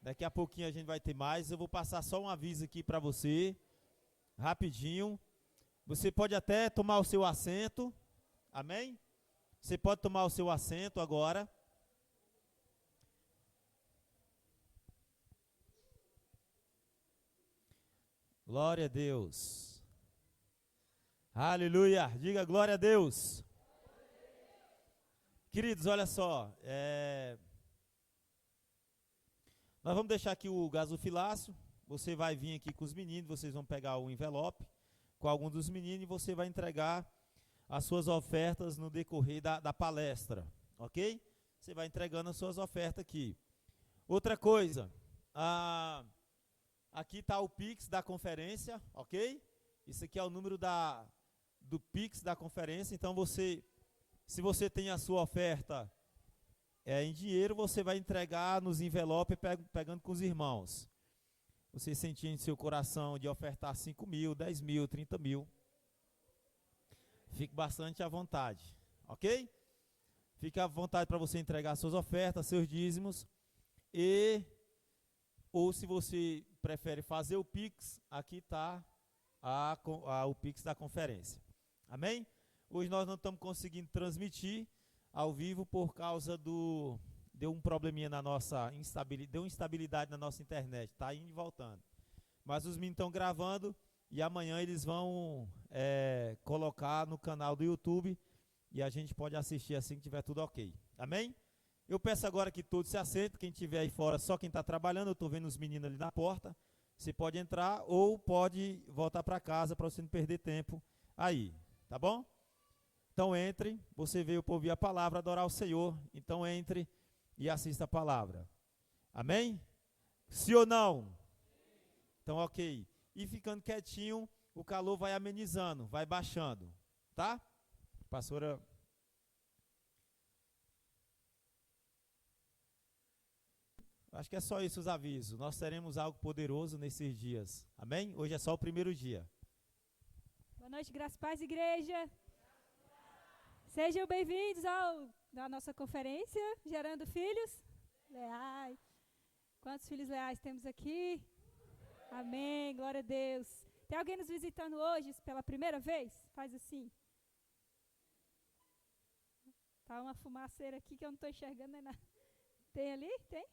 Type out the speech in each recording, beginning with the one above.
Daqui a pouquinho a gente vai ter mais. Eu vou passar só um aviso aqui para você, rapidinho. Você pode até tomar o seu assento. Amém? Você pode tomar o seu assento agora. Glória a Deus. Aleluia. Diga glória a Deus. Queridos, olha só. Nós vamos deixar aqui o gasofilácio. Você vai vir aqui com os meninos. Vocês vão pegar o envelope com algum dos meninos e você vai entregar as suas ofertas no decorrer da palestra. Ok? Você vai entregando as suas ofertas aqui. Outra coisa. Aqui está o Pix da conferência, ok? Isso aqui é o número do Pix da conferência. Então, se você tem a sua oferta em dinheiro, você vai entregar nos envelopes pegando com os irmãos. Você sentir em seu coração de ofertar 5 mil, 10 mil, 30 mil. Fique bastante à vontade, ok? Fique à vontade para você entregar suas ofertas, seus dízimos. Ou se você prefere fazer o Pix, aqui está o Pix da conferência. Amém? Hoje nós não estamos conseguindo transmitir ao vivo por causa deu um probleminha na nossa instabilidade, deu instabilidade na nossa internet, está indo e voltando. Mas os meninos estão gravando e amanhã eles vão colocar no canal do YouTube e a gente pode assistir assim que tiver tudo ok. Amém? Eu peço agora que todos se assentem, quem estiver aí fora, só quem está trabalhando, eu estou vendo os meninos ali na porta, você pode entrar ou pode voltar para casa para você não perder tempo aí, tá bom? Então entre, você veio para ouvir a palavra, adorar o Senhor, então entre e assista a palavra. Amém? Sim ou não? Então ok. E ficando quietinho, o calor vai amenizando, vai baixando, tá? Pastora... Acho que é só isso os avisos. Nós teremos algo poderoso nesses dias. Amém? Hoje é só o primeiro dia. Boa noite, graças e paz, igreja. Sejam bem-vindos à nossa conferência, Gerando Filhos Leais. Quantos filhos leais temos aqui? Amém, glória a Deus. Tem alguém nos visitando hoje pela primeira vez? Faz assim. Tá uma fumaceira aqui que eu não estou enxergando nem nada. Tem ali? Tem?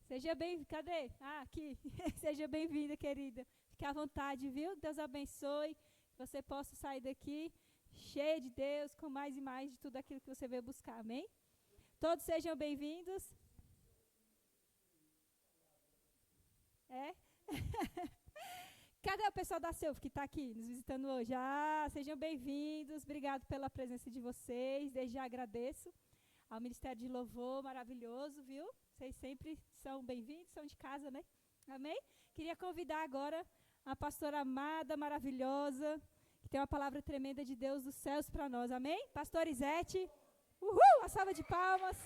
Seja bem-vinda, cadê? Aqui. Seja bem-vinda, querida. Fique à vontade, viu? Deus abençoe. Que você possa sair daqui cheia de Deus, com mais e mais de tudo aquilo que você veio buscar. Amém? Todos sejam bem-vindos. Cadê o pessoal da Self que está aqui nos visitando hoje? Sejam bem-vindos. Obrigado pela presença de vocês. Desde já agradeço ao Ministério de Louvor, maravilhoso, viu? Vocês sempre são bem-vindos, são de casa, né? Amém? Queria convidar agora a pastora amada, maravilhosa, que tem uma palavra tremenda de Deus dos céus para nós. Amém? Pastora Izete. Uhul! Uma salva de palmas.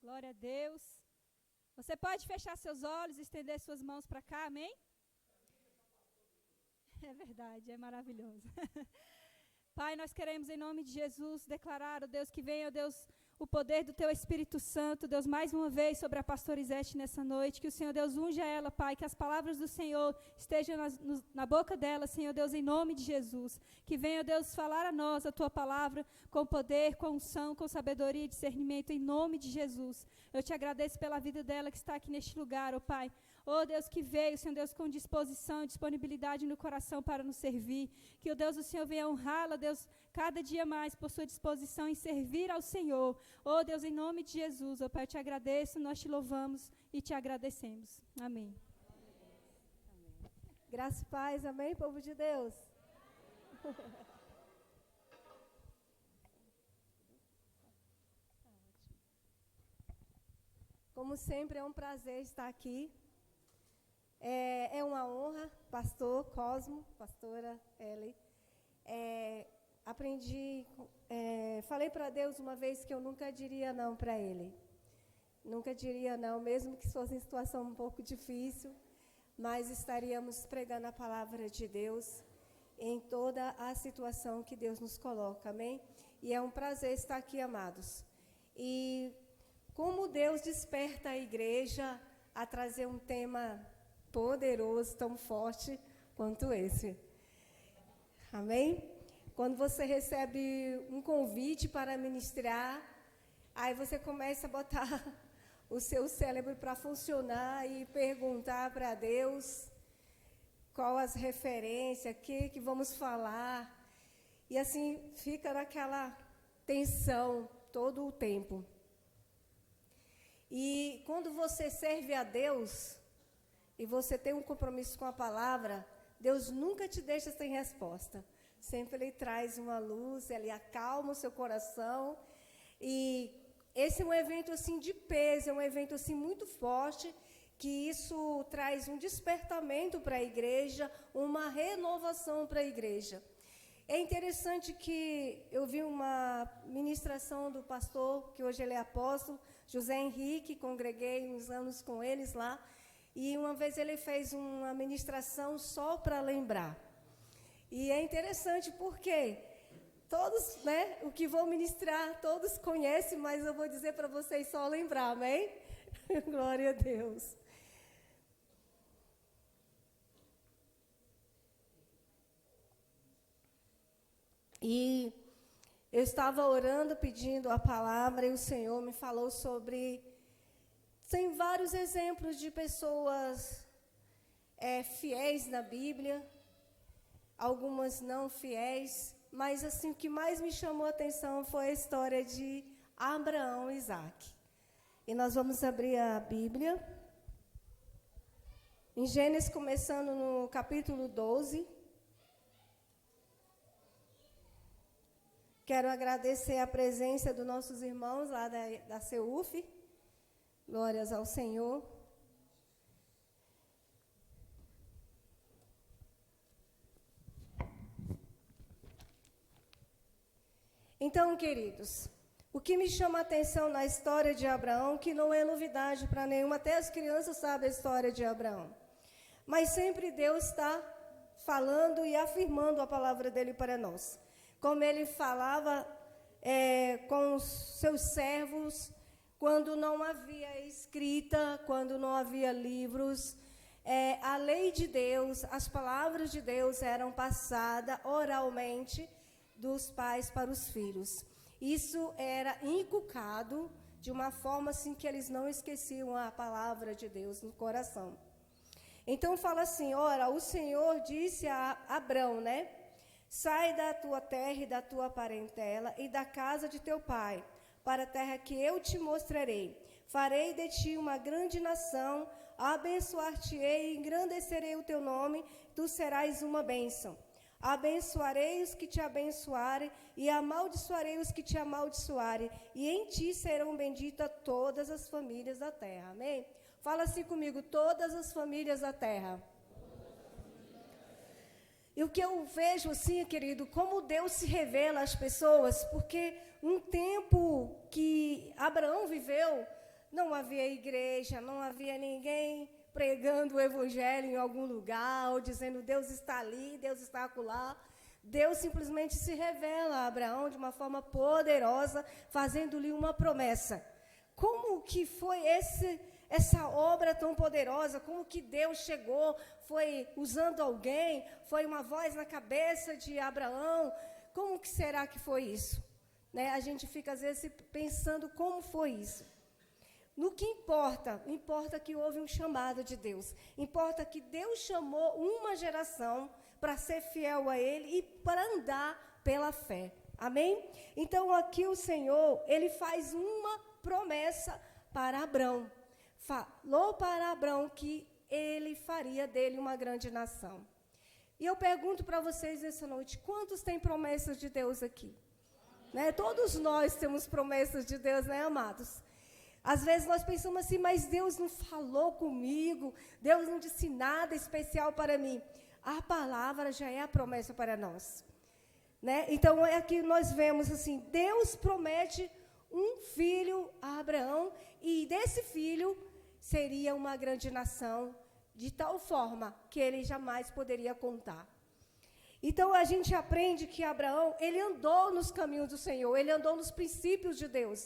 Glória a Deus. Você pode fechar seus olhos, estender suas mãos para cá, amém? É verdade, é maravilhoso. Pai, nós queremos em nome de Jesus declarar, ó Deus, que venha, ó Deus, o poder do Teu Espírito Santo, Deus, mais uma vez sobre a pastora Izete nessa noite, que o Senhor Deus unja ela, Pai, que as palavras do Senhor estejam na boca dela, Senhor Deus, em nome de Jesus, que venha, ó Deus, falar a nós a Tua palavra com poder, com unção, com sabedoria e discernimento, em nome de Jesus. Eu te agradeço pela vida dela que está aqui neste lugar, ó Pai. Oh Deus, que veio, Senhor Deus, com disposição e disponibilidade no coração para nos servir. Que o Deus do Senhor venha honrá-la, Deus, cada dia mais por sua disposição em servir ao Senhor. Oh Deus, em nome de Jesus, oh Pai, eu te agradeço, nós te louvamos e te agradecemos. Amém. Amém. Graça e paz, amém, povo de Deus? Como sempre, é um prazer estar aqui. É uma honra, pastor Cosmo, pastora Ellie. Falei para Deus uma vez que eu nunca diria não para Ele. Nunca diria não, mesmo que fosse em situação um pouco difícil, mas estaríamos pregando a palavra de Deus. em toda a situação que Deus nos coloca, amém? E é um prazer estar aqui, amados. E como Deus desperta a igreja a trazer um tema poderoso, tão forte quanto esse. Amém? Quando você recebe um convite para ministrar, aí você começa a botar o seu cérebro para funcionar e perguntar para Deus qual as referências, o que vamos falar. E assim fica naquela tensão todo o tempo. E quando você serve a Deus e você tem um compromisso com a palavra, Deus nunca te deixa sem resposta. Sempre Ele traz uma luz, Ele acalma o seu coração. E esse é um evento assim de peso, é um evento assim muito forte, que isso traz um despertamento para a igreja, uma renovação para a igreja. É interessante que eu vi uma ministração do pastor, que hoje ele é apóstolo, José Henrique, congreguei uns anos com eles lá, e uma vez ele fez uma ministração só para lembrar. E é interessante porque todos, né, o que vou ministrar, todos conhecem, mas eu vou dizer para vocês só lembrar, amém? Glória a Deus. E eu estava orando, pedindo a palavra, e o Senhor me falou sobre... Tem vários exemplos de pessoas fiéis na Bíblia, algumas não fiéis, mas assim, o que mais me chamou a atenção foi a história de Abraão e Isaque. E nós vamos abrir a Bíblia, em Gênesis, começando no capítulo 12. Quero agradecer a presença dos nossos irmãos lá da CEUF. Glórias ao Senhor. Então, queridos, o que me chama a atenção na história de Abraão, que não é novidade para nenhuma, até as crianças sabem a história de Abraão. Mas sempre Deus está falando e afirmando a palavra dele para nós. Como ele falava com os seus servos, quando não havia escrita, quando não havia livros, a lei de Deus, as palavras de Deus eram passadas oralmente dos pais para os filhos. Isso era inculcado de uma forma assim que eles não esqueciam a palavra de Deus no coração. Então fala assim, ora, o Senhor disse a Abrão, né? Sai da tua terra e da tua parentela e da casa de teu pai, para a terra que eu te mostrarei. Farei de ti uma grande nação, abençoar-te-ei e engrandecerei o teu nome, tu serás uma bênção. Abençoarei os que te abençoarem e amaldiçoarei os que te amaldiçoarem, e em ti serão benditas todas as famílias da terra. Amém? Fala assim comigo, todas as famílias da terra. E o que eu vejo assim, querido, como Deus se revela às pessoas, porque um tempo que Abraão viveu, não havia igreja, não havia ninguém pregando o evangelho em algum lugar, ou dizendo Deus está ali, Deus está acolá. Deus simplesmente se revela a Abraão de uma forma poderosa, fazendo-lhe uma promessa. Como que foi essa obra tão poderosa? Como que Deus chegou? Foi usando alguém? Foi uma voz na cabeça de Abraão? Como que será que foi isso? Né? A gente fica, às vezes, pensando como foi isso. No que importa que houve um chamado de Deus. Importa que Deus chamou uma geração para ser fiel a Ele e para andar pela fé. Amém? Então, aqui o Senhor, Ele faz uma promessa para Abrão. Falou para Abrão que Ele faria dele uma grande nação. E eu pergunto para vocês nessa noite, quantos têm promessas de Deus aqui? Né? Todos nós temos promessas de Deus, né, amados? Às vezes nós pensamos assim, mas Deus não falou comigo, Deus não disse nada especial para mim. A palavra já é a promessa para nós. Né? Então, é aqui nós vemos assim, Deus promete um filho a Abraão, e desse filho seria uma grande nação, de tal forma que ele jamais poderia contar. Então, a gente aprende que Abraão, ele andou nos caminhos do Senhor, ele andou nos princípios de Deus,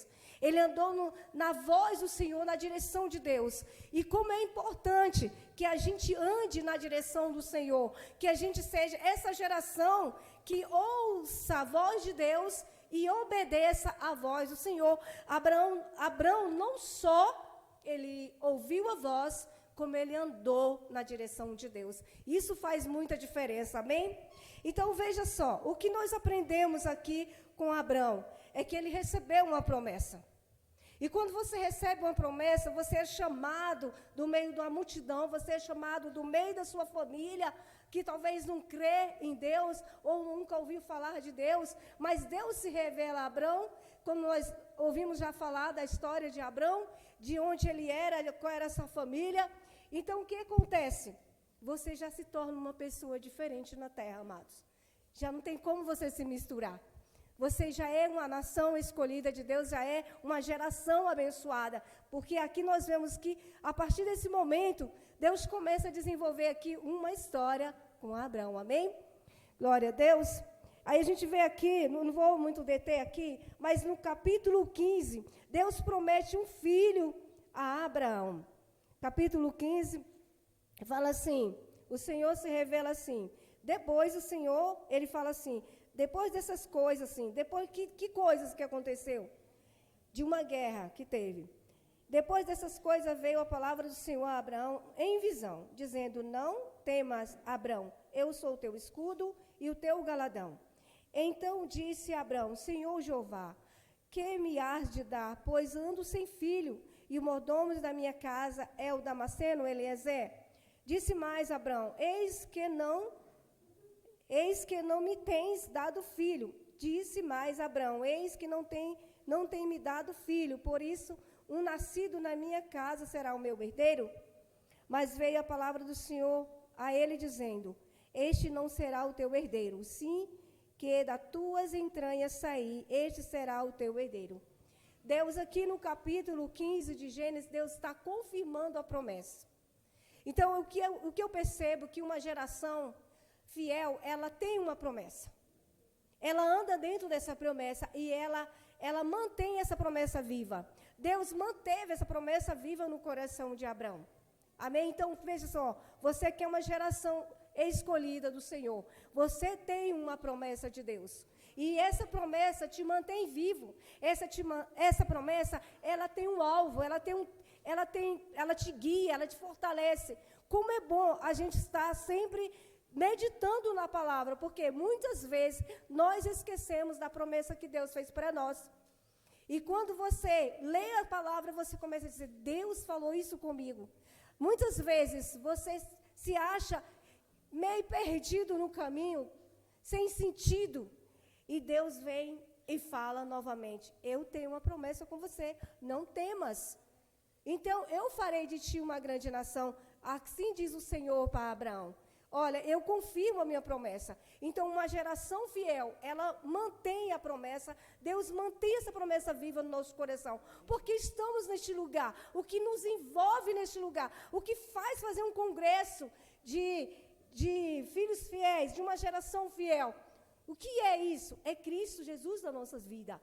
ele andou na voz do Senhor, na direção de Deus. E como é importante que a gente ande na direção do Senhor, que a gente seja essa geração que ouça a voz de Deus e obedeça a voz do Senhor. Abraão não só ele ouviu a voz, como ele andou na direção de Deus. Isso faz muita diferença, amém? Então, veja só, o que nós aprendemos aqui com Abraão é que ele recebeu uma promessa. E quando você recebe uma promessa, você é chamado do meio de uma multidão, você é chamado do meio da sua família, que talvez não crê em Deus, ou nunca ouviu falar de Deus, mas Deus se revela a Abraão, como nós ouvimos já falar da história de Abraão, de onde ele era, qual era essa família. Então, o que acontece? Você já se torna uma pessoa diferente na terra, amados. Já não tem como você se misturar. Você já é uma nação escolhida de Deus, já é uma geração abençoada. Porque aqui nós vemos que, a partir desse momento, Deus começa a desenvolver aqui uma história com Abraão, amém? Glória a Deus. Aí a gente vê aqui, não vou muito deter aqui, mas no capítulo 15, Deus promete um filho a Abraão. Capítulo 15, fala assim, o Senhor se revela assim. Depois o Senhor, ele fala assim, depois dessas coisas, assim, depois que coisas que aconteceu? De uma guerra que teve. Depois dessas coisas veio a palavra do Senhor a Abraão em visão, dizendo, não temas, Abraão, eu sou o teu escudo e o teu galadão. Então disse Abraão, Senhor Jeová, que me hás de dar, pois ando sem filho, e o mordomo da minha casa é o Damasceno, Eliezer. Disse mais Abraão, eis que não me tens dado filho. Disse mais Abraão, eis que não tem me dado filho, por isso um nascido na minha casa será o meu herdeiro. Mas veio a palavra do Senhor a ele dizendo, este não será o teu herdeiro, sim que das tuas entranhas sair, este será o teu herdeiro. Deus aqui no capítulo 15 de Gênesis, Deus está confirmando a promessa. Então, o que eu percebo que uma geração fiel, ela tem uma promessa. Ela anda dentro dessa promessa e ela mantém essa promessa viva. Deus manteve essa promessa viva no coração de Abraão. Amém? Então, veja só, você que é uma geração escolhida do Senhor, você tem uma promessa de Deus. E essa promessa te mantém vivo. Essa promessa, ela tem um alvo, ela te guia, ela te fortalece. Como é bom a gente estar sempre meditando na palavra, porque muitas vezes nós esquecemos da promessa que Deus fez para nós. E quando você lê a palavra, você começa a dizer, Deus falou isso comigo. Muitas vezes você se acha meio perdido no caminho, sem sentido. E Deus vem e fala novamente, eu tenho uma promessa com você, não temas. Então, eu farei de ti uma grande nação, assim diz o Senhor para Abraão. Olha, eu confirmo a minha promessa. Então, uma geração fiel, ela mantém a promessa, Deus mantém essa promessa viva no nosso coração, porque estamos neste lugar, o que nos envolve neste lugar, o que faz fazer um congresso de filhos fiéis, de uma geração fiel. O que é isso? É Cristo Jesus nas nossas vidas.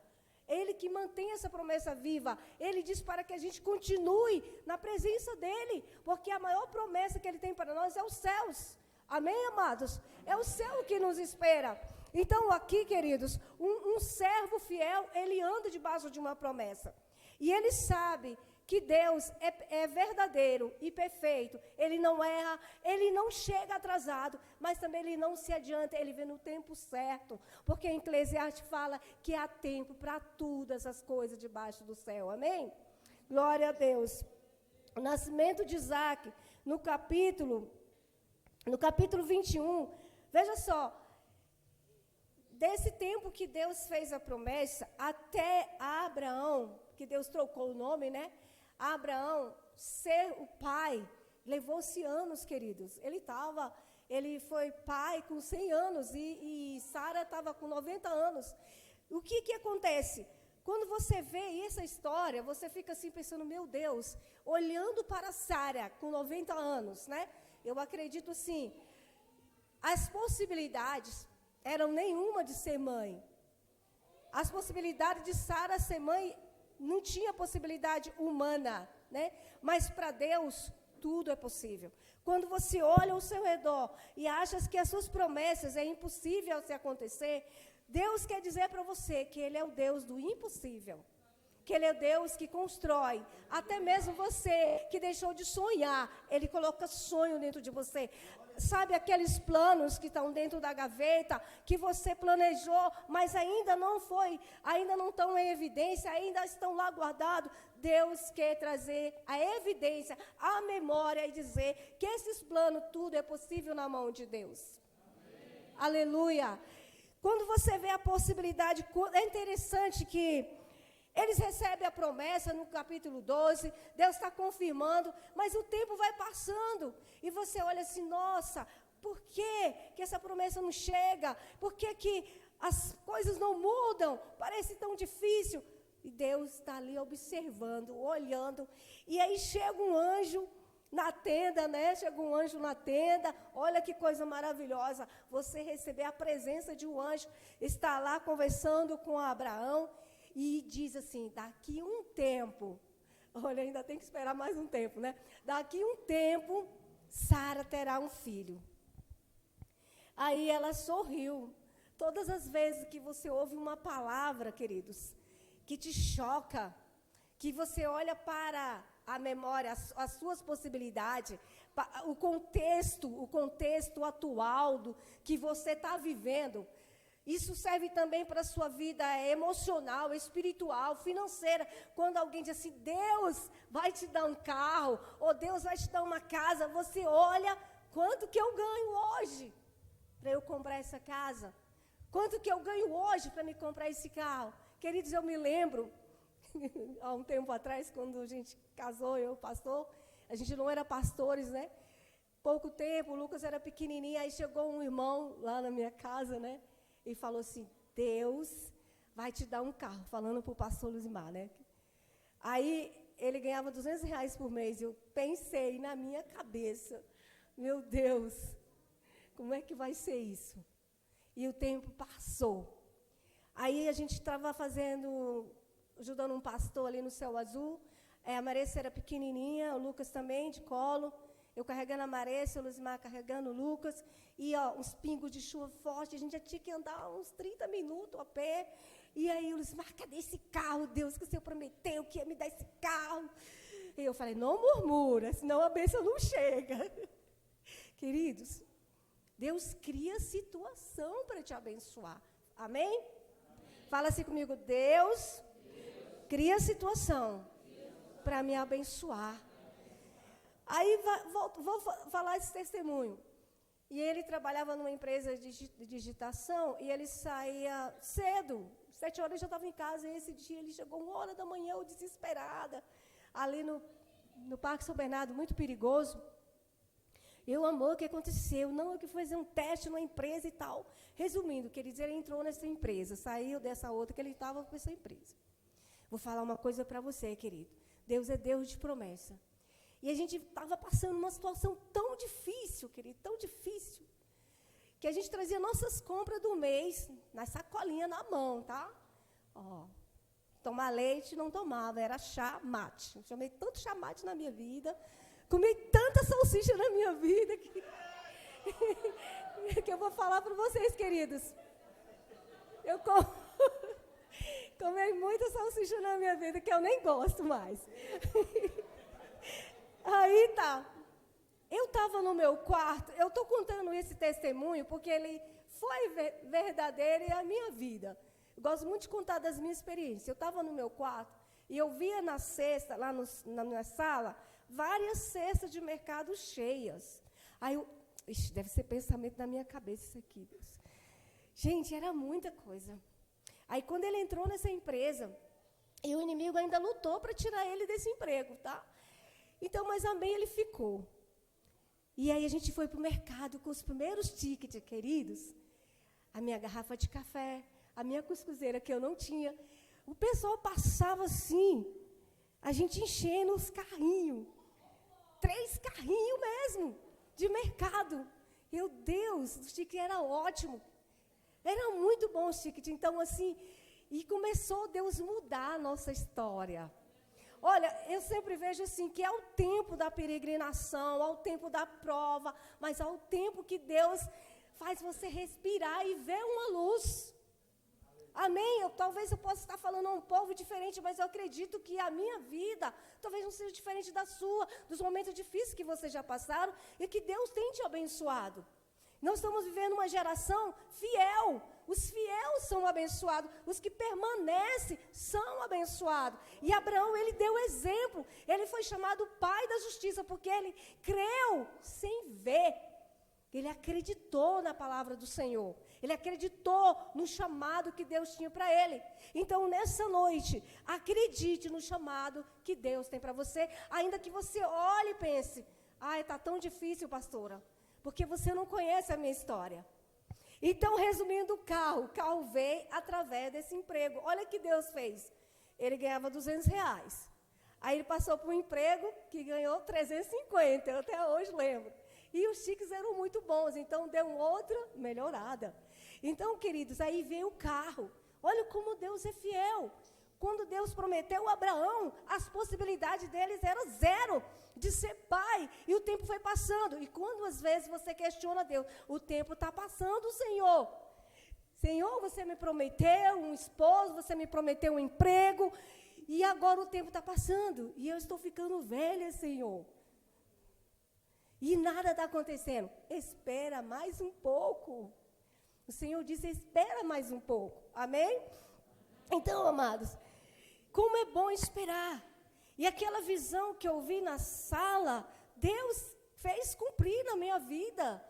Ele que mantém essa promessa viva. Ele diz para que a gente continue na presença dEle, porque a maior promessa que Ele tem para nós é os céus. Amém, amados? É o céu que nos espera. Então, aqui, queridos, um servo fiel, ele anda debaixo de uma promessa. E ele sabe que Deus é verdadeiro e perfeito. Ele não erra, ele não chega atrasado, mas também ele não se adianta, ele vem no tempo certo. Porque em Eclesiastes fala que há tempo para todas as coisas debaixo do céu. Amém? Glória a Deus. O nascimento de Isaac, no capítulo 21, veja só, desse tempo que Deus fez a promessa, até Abraão, que Deus trocou o nome, né? Abraão ser o pai, levou-se anos, queridos. Ele foi pai com 100 anos e Sara estava com 90 anos. O que acontece? Quando você vê essa história, você fica assim pensando, meu Deus, olhando para Sara com 90 anos, né? Eu acredito assim, as possibilidades eram nenhuma de ser mãe. As possibilidades de Sara ser mãe não tinha possibilidade humana, né? Mas para Deus tudo é possível. Quando você olha ao seu redor e acha que as suas promessas é impossível se acontecer, Deus quer dizer para você que Ele é o Deus do impossível. Que Ele é Deus que constrói. Até mesmo você que deixou de sonhar, Ele coloca sonho dentro de você. Sabe aqueles planos que estão dentro da gaveta, que você planejou, mas ainda não estão em evidência, ainda estão lá guardados. Deus quer trazer a evidência, a memória e dizer que esses planos, tudo é possível na mão de Deus. Amém. Aleluia. Quando você vê a possibilidade, é interessante que eles recebem a promessa no capítulo 12, Deus está confirmando, mas o tempo vai passando. E você olha assim, nossa, por que essa promessa não chega? Por que as coisas não mudam? Parece tão difícil. E Deus está ali observando, olhando. E aí chega um anjo na tenda, né? Chega um anjo na tenda. Olha que coisa maravilhosa. Você receber a presença de um anjo, está lá conversando com Abraão. E diz assim, daqui um tempo, olha, ainda tem que esperar mais um tempo, né? Daqui um tempo, Sara terá um filho. Aí ela sorriu. Todas as vezes que você ouve uma palavra, queridos, que te choca, que você olha para a memória, as suas possibilidades, o contexto atual que você está vivendo, isso serve também para a sua vida emocional, espiritual, financeira. Quando alguém diz assim, Deus vai te dar um carro, ou Deus vai te dar uma casa, você olha, quanto que eu ganho hoje para eu comprar essa casa? Quanto que eu ganho hoje para me comprar esse carro? Queridos, eu me lembro, há um tempo atrás, quando a gente casou, eu, pastor, a gente não era pastores, né? Pouco tempo, o Lucas era pequenininho, aí chegou um irmão lá na minha casa, né? E falou assim, Deus vai te dar um carro, falando para o pastor Luzimar, né? Aí ele ganhava R$200 por mês, eu pensei na minha cabeça, meu Deus, como é que vai ser isso? E o tempo passou. Aí a gente estava ajudando um pastor ali no Céu Azul, a Maressa era pequenininha, o Lucas também, de colo, eu carregando a Maressa, o Luzimar carregando o Lucas, e uns pingos de chuva forte, a gente já tinha que andar uns 30 minutos a pé. E aí o Luzimar, cadê esse carro, Deus, que o Senhor prometeu que ia me dar esse carro? E eu falei, não murmura, senão a bênção não chega. Queridos, Deus cria situação para te abençoar. Amém? Amém. Fala assim comigo, Deus cria situação para me abençoar. Aí vou falar esse testemunho. E ele trabalhava numa empresa de digitação e ele saía cedo, 7 horas eu já estava em casa, e esse dia ele chegou 1h da manhã, eu desesperada, ali no Parque São Bernardo, muito perigoso. Eu, amor, o que aconteceu? Não, eu que fui fazer um teste numa empresa e tal. Resumindo, quer dizer, ele entrou nessa empresa, saiu dessa outra que ele estava com essa empresa. Vou falar uma coisa para você, querido. Deus é Deus de promessa. E a gente estava passando uma situação tão difícil, querido, tão difícil, que a gente trazia nossas compras do mês na sacolinha na mão, tá? Ó, tomar leite não tomava, era chá mate. Eu chamei tanto chá mate na minha vida, comi tanta salsicha na minha vida, que eu vou falar para vocês, queridos. Eu comi muita salsicha na minha vida, que eu nem gosto mais. Aí tá, eu estava no meu quarto, eu estou contando esse testemunho porque ele foi verdadeiro e a minha vida. Eu gosto muito de contar das minhas experiências. Eu estava no meu quarto e eu via na cesta, lá na minha sala, várias cestas de mercado cheias. Aí deve ser pensamento da minha cabeça isso aqui, Deus. Gente, era muita coisa. Aí quando ele entrou nessa empresa, e o inimigo ainda lutou para tirar ele desse emprego, tá? Então, mas amém, ele ficou. E aí a gente foi para o mercado com os primeiros tickets, queridos. A minha garrafa de café, a minha cuscuzeira que eu não tinha. O pessoal passava assim, a gente enchendo os carrinhos. 3 carrinhos mesmo, de mercado. Meu Deus, o ticket era ótimo. Era muito bom o ticket. Então, assim, e começou Deus mudar a nossa história. Olha, eu sempre vejo assim, que é o tempo da peregrinação, ao tempo da prova, mas ao tempo que Deus faz você respirar e ver uma luz. Amém? Talvez eu possa estar falando a um povo diferente, mas eu acredito que a minha vida talvez não seja diferente da sua, dos momentos difíceis que vocês já passaram e que Deus tem te abençoado. Nós estamos vivendo uma geração fiel. Os fiéis são abençoados. Os que permanecem são abençoados. E Abraão, ele deu exemplo. Ele foi chamado pai da justiça, porque ele creu sem ver. Ele acreditou na palavra do Senhor. Ele acreditou no chamado que Deus tinha para ele. Então, nessa noite, acredite no chamado que Deus tem para você, ainda que você olhe e pense, está tão difícil, pastora, porque você não conhece a minha história. Então, resumindo, o carro veio através desse emprego. Olha o que Deus fez. Ele ganhava R$200. Aí ele passou para um emprego que ganhou 350, eu até hoje lembro. E os tickets eram muito bons, então deu outra melhorada. Então, queridos, aí veio o carro. Olha como Deus é fiel. Quando Deus prometeu a Abraão, as possibilidades deles eram zero de ser pai. E o tempo foi passando. E quando às vezes você questiona Deus, o tempo está passando, Senhor. Senhor, você me prometeu um esposo, você me prometeu um emprego. E agora o tempo está passando. E eu estou ficando velha, Senhor. E nada está acontecendo. Espera mais um pouco. O Senhor disse, espera mais um pouco. Amém? Então, amados, como é bom esperar. E aquela visão que eu vi na sala, Deus fez cumprir na minha vida.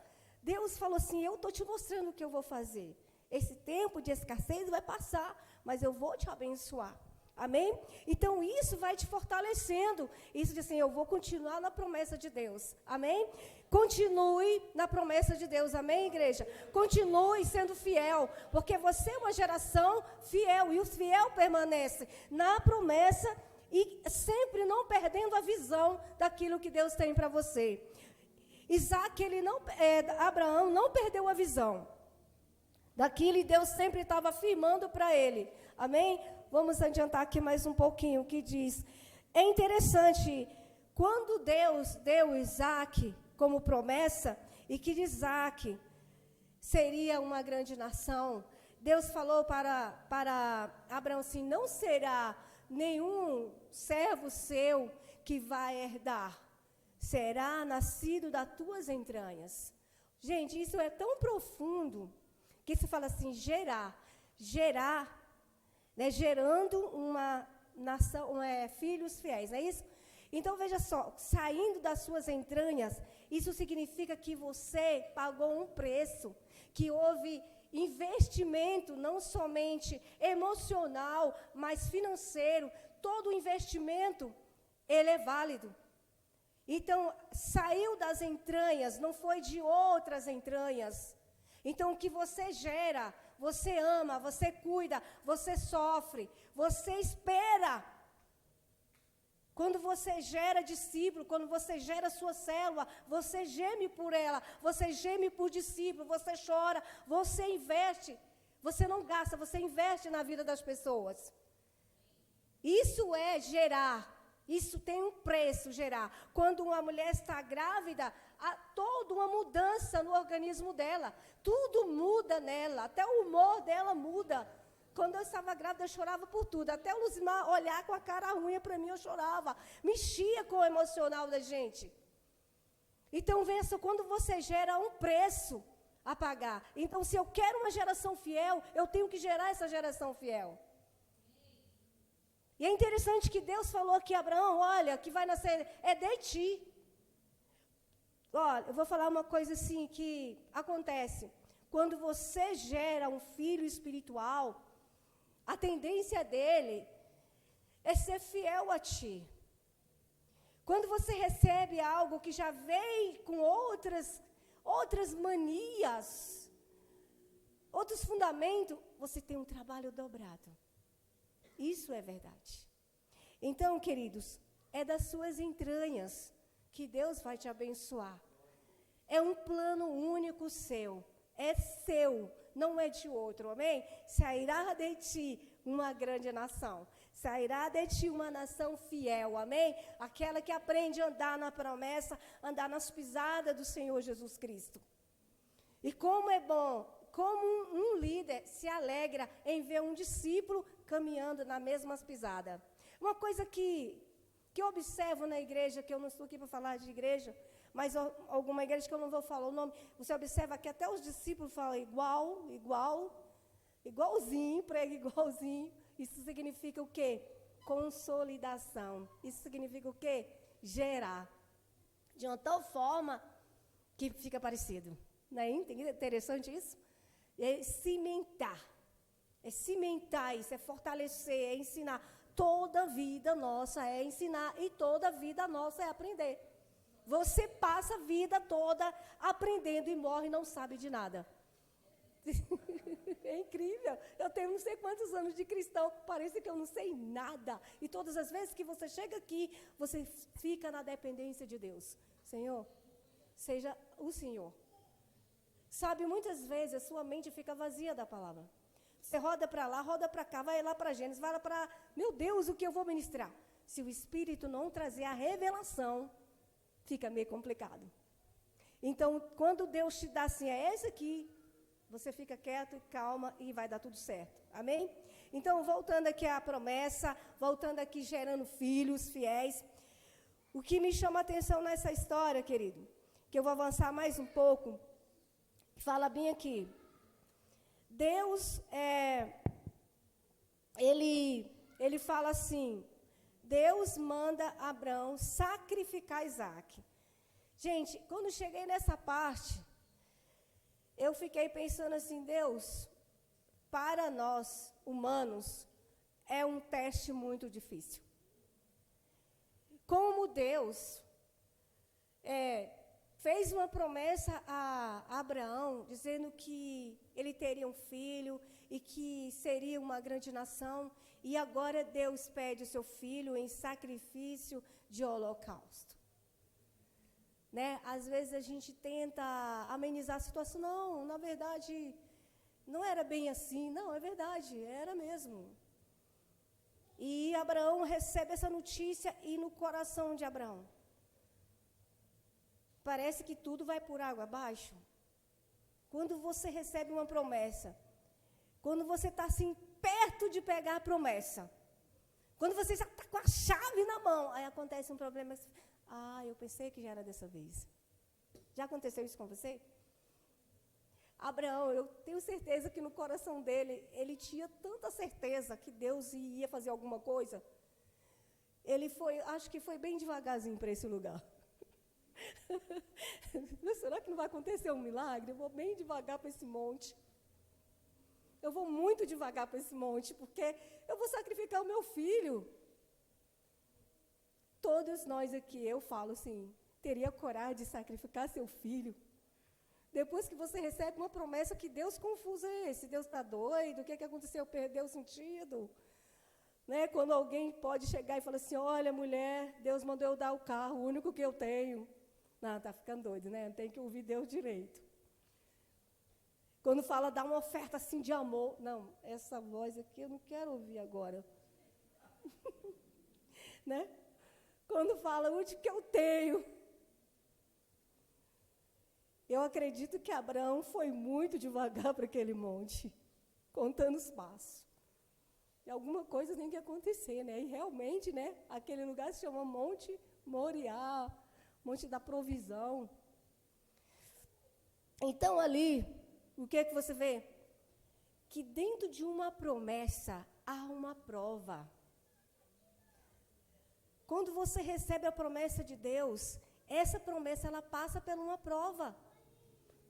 Deus falou assim, eu estou te mostrando o que eu vou fazer. Esse tempo de escassez vai passar, mas eu vou te abençoar. Amém? Então, isso vai te fortalecendo. Isso diz assim, eu vou continuar na promessa de Deus. Amém? Continue na promessa de Deus. Amém, igreja? Continue sendo fiel, porque você é uma geração fiel, e os fiel permanecem na promessa e sempre não perdendo a visão daquilo que Deus tem para você. Abraão não perdeu a visão daquilo, e Deus sempre estava afirmando para ele. Amém? Vamos adiantar aqui mais um pouquinho, que diz, é interessante, quando Deus deu Isaac como promessa, e que Isaac seria uma grande nação, Deus falou para Abraão assim, não será nenhum servo seu que vai herdar, será nascido das tuas entranhas. Gente, isso é tão profundo, que se fala assim, gerar, né, gerando uma nação, filhos fiéis, não é isso? Então, veja só, saindo das suas entranhas, isso significa que você pagou um preço, que houve investimento, não somente emocional, mas financeiro. Todo investimento, ele é válido. Então, saiu das entranhas, não foi de outras entranhas. Então, o que você gera, você ama, você cuida, você sofre, você espera. Quando você gera discípulo, quando você gera sua célula, você geme por ela, você geme por discípulo, você chora, você investe. Você não gasta, você investe na vida das pessoas. Isso é gerar. Isso tem um preço, gerar. Quando uma mulher está grávida, há toda uma mudança no organismo dela. Tudo muda nela, até o humor dela muda. Quando eu estava grávida, eu chorava por tudo. Até o Luzimar olhar com a cara ruim para mim, eu chorava. Mexia com o emocional da gente. Então, veja, quando você gera um preço a pagar. Então, se eu quero uma geração fiel, eu tenho que gerar essa geração fiel. E é interessante que Deus falou que Abraão, olha, que vai nascer é de ti. Olha, eu vou falar uma coisa assim que acontece. Quando você gera um filho espiritual, a tendência dele é ser fiel a ti. Quando você recebe algo que já veio com outras manias, outros fundamentos, você tem um trabalho dobrado. Isso é verdade. Então, queridos, é das suas entranhas que Deus vai te abençoar. É um plano único seu. É seu, não é de outro, amém? Sairá de ti uma grande nação. Sairá de ti uma nação fiel, amém? Aquela que aprende a andar na promessa, andar nas pisadas do Senhor Jesus Cristo. E como é bom, como um líder se alegra em ver um discípulo caminhando nas mesmas pisadas. Uma coisa que eu observo na igreja, que eu não estou aqui para falar de igreja, mas alguma igreja que eu não vou falar o nome, você observa que até os discípulos falam igualzinho, prega igualzinho. Isso significa o quê? Consolidação. Isso significa o quê? Gerar. De uma tal forma que fica parecido. Não é interessante isso? É cimentar. É cimentar isso, é fortalecer, é ensinar. Toda vida nossa é ensinar e toda vida nossa é aprender. Você passa a vida toda aprendendo e morre e não sabe de nada. É incrível. Eu tenho não sei quantos anos de cristão, parece que eu não sei nada. E todas as vezes que você chega aqui, você fica na dependência de Deus. Senhor, seja o Senhor. Sabe, muitas vezes a sua mente fica vazia da palavra. Você roda para lá, roda para cá, vai lá para Gênesis, vai lá para... Meu Deus, o que eu vou ministrar? Se o Espírito não trazer a revelação, fica meio complicado. Então, quando Deus te dá assim, é esse aqui, você fica quieto, calma e vai dar tudo certo. Amém? Então, voltando aqui à promessa, voltando aqui gerando filhos fiéis. O que me chama a atenção nessa história, querido, que eu vou avançar mais um pouco, fala bem aqui. Deus, ele fala assim, Deus manda Abraão sacrificar Isaac. Gente, quando cheguei nessa parte, eu fiquei pensando assim, Deus, para nós, humanos, é um teste muito difícil. Como Deus fez uma promessa a Abraão, dizendo que ele teria um filho e que seria uma grande nação, e agora Deus pede o seu filho em sacrifício de holocausto. Né? Às vezes a gente tenta amenizar a situação. Não, na verdade, não era bem assim. Não, é verdade, era mesmo. E Abraão recebe essa notícia e no coração de Abraão, parece que tudo vai por água abaixo. Quando você recebe uma promessa, quando você está assim, perto de pegar a promessa, quando você já está com a chave na mão, aí acontece um problema. Eu pensei que já era dessa vez. Já aconteceu isso com você? Abraão, eu tenho certeza que no coração dele, ele tinha tanta certeza que Deus ia fazer alguma coisa. Ele foi, acho que foi bem devagarzinho para esse lugar. Será que não vai acontecer um milagre? Eu vou bem devagar para esse monte. Eu vou muito devagar para esse monte, porque eu vou sacrificar o meu filho. Todos nós aqui, eu falo assim, teria coragem de sacrificar seu filho? Depois que você recebe uma promessa, que Deus confuso é esse? Deus está doido? O que aconteceu? Perdeu o sentido? Né? Quando alguém pode chegar e falar assim, olha, mulher, Deus mandou eu dar o carro, o único que eu tenho. Não, está ficando doido, né? Tem que ouvir Deus direito. Quando fala, dá uma oferta assim de amor. Não, essa voz aqui eu não quero ouvir agora. Né? Quando fala, o único que eu tenho. Eu acredito que Abraão foi muito devagar para aquele monte, contando os passos. E alguma coisa tem que acontecer, né? E realmente, né? Aquele lugar se chama Monte Moriá, Monte da Provisão. Então, ali, o que você vê? Que dentro de uma promessa há uma prova. Quando você recebe a promessa de Deus, essa promessa ela passa por uma prova.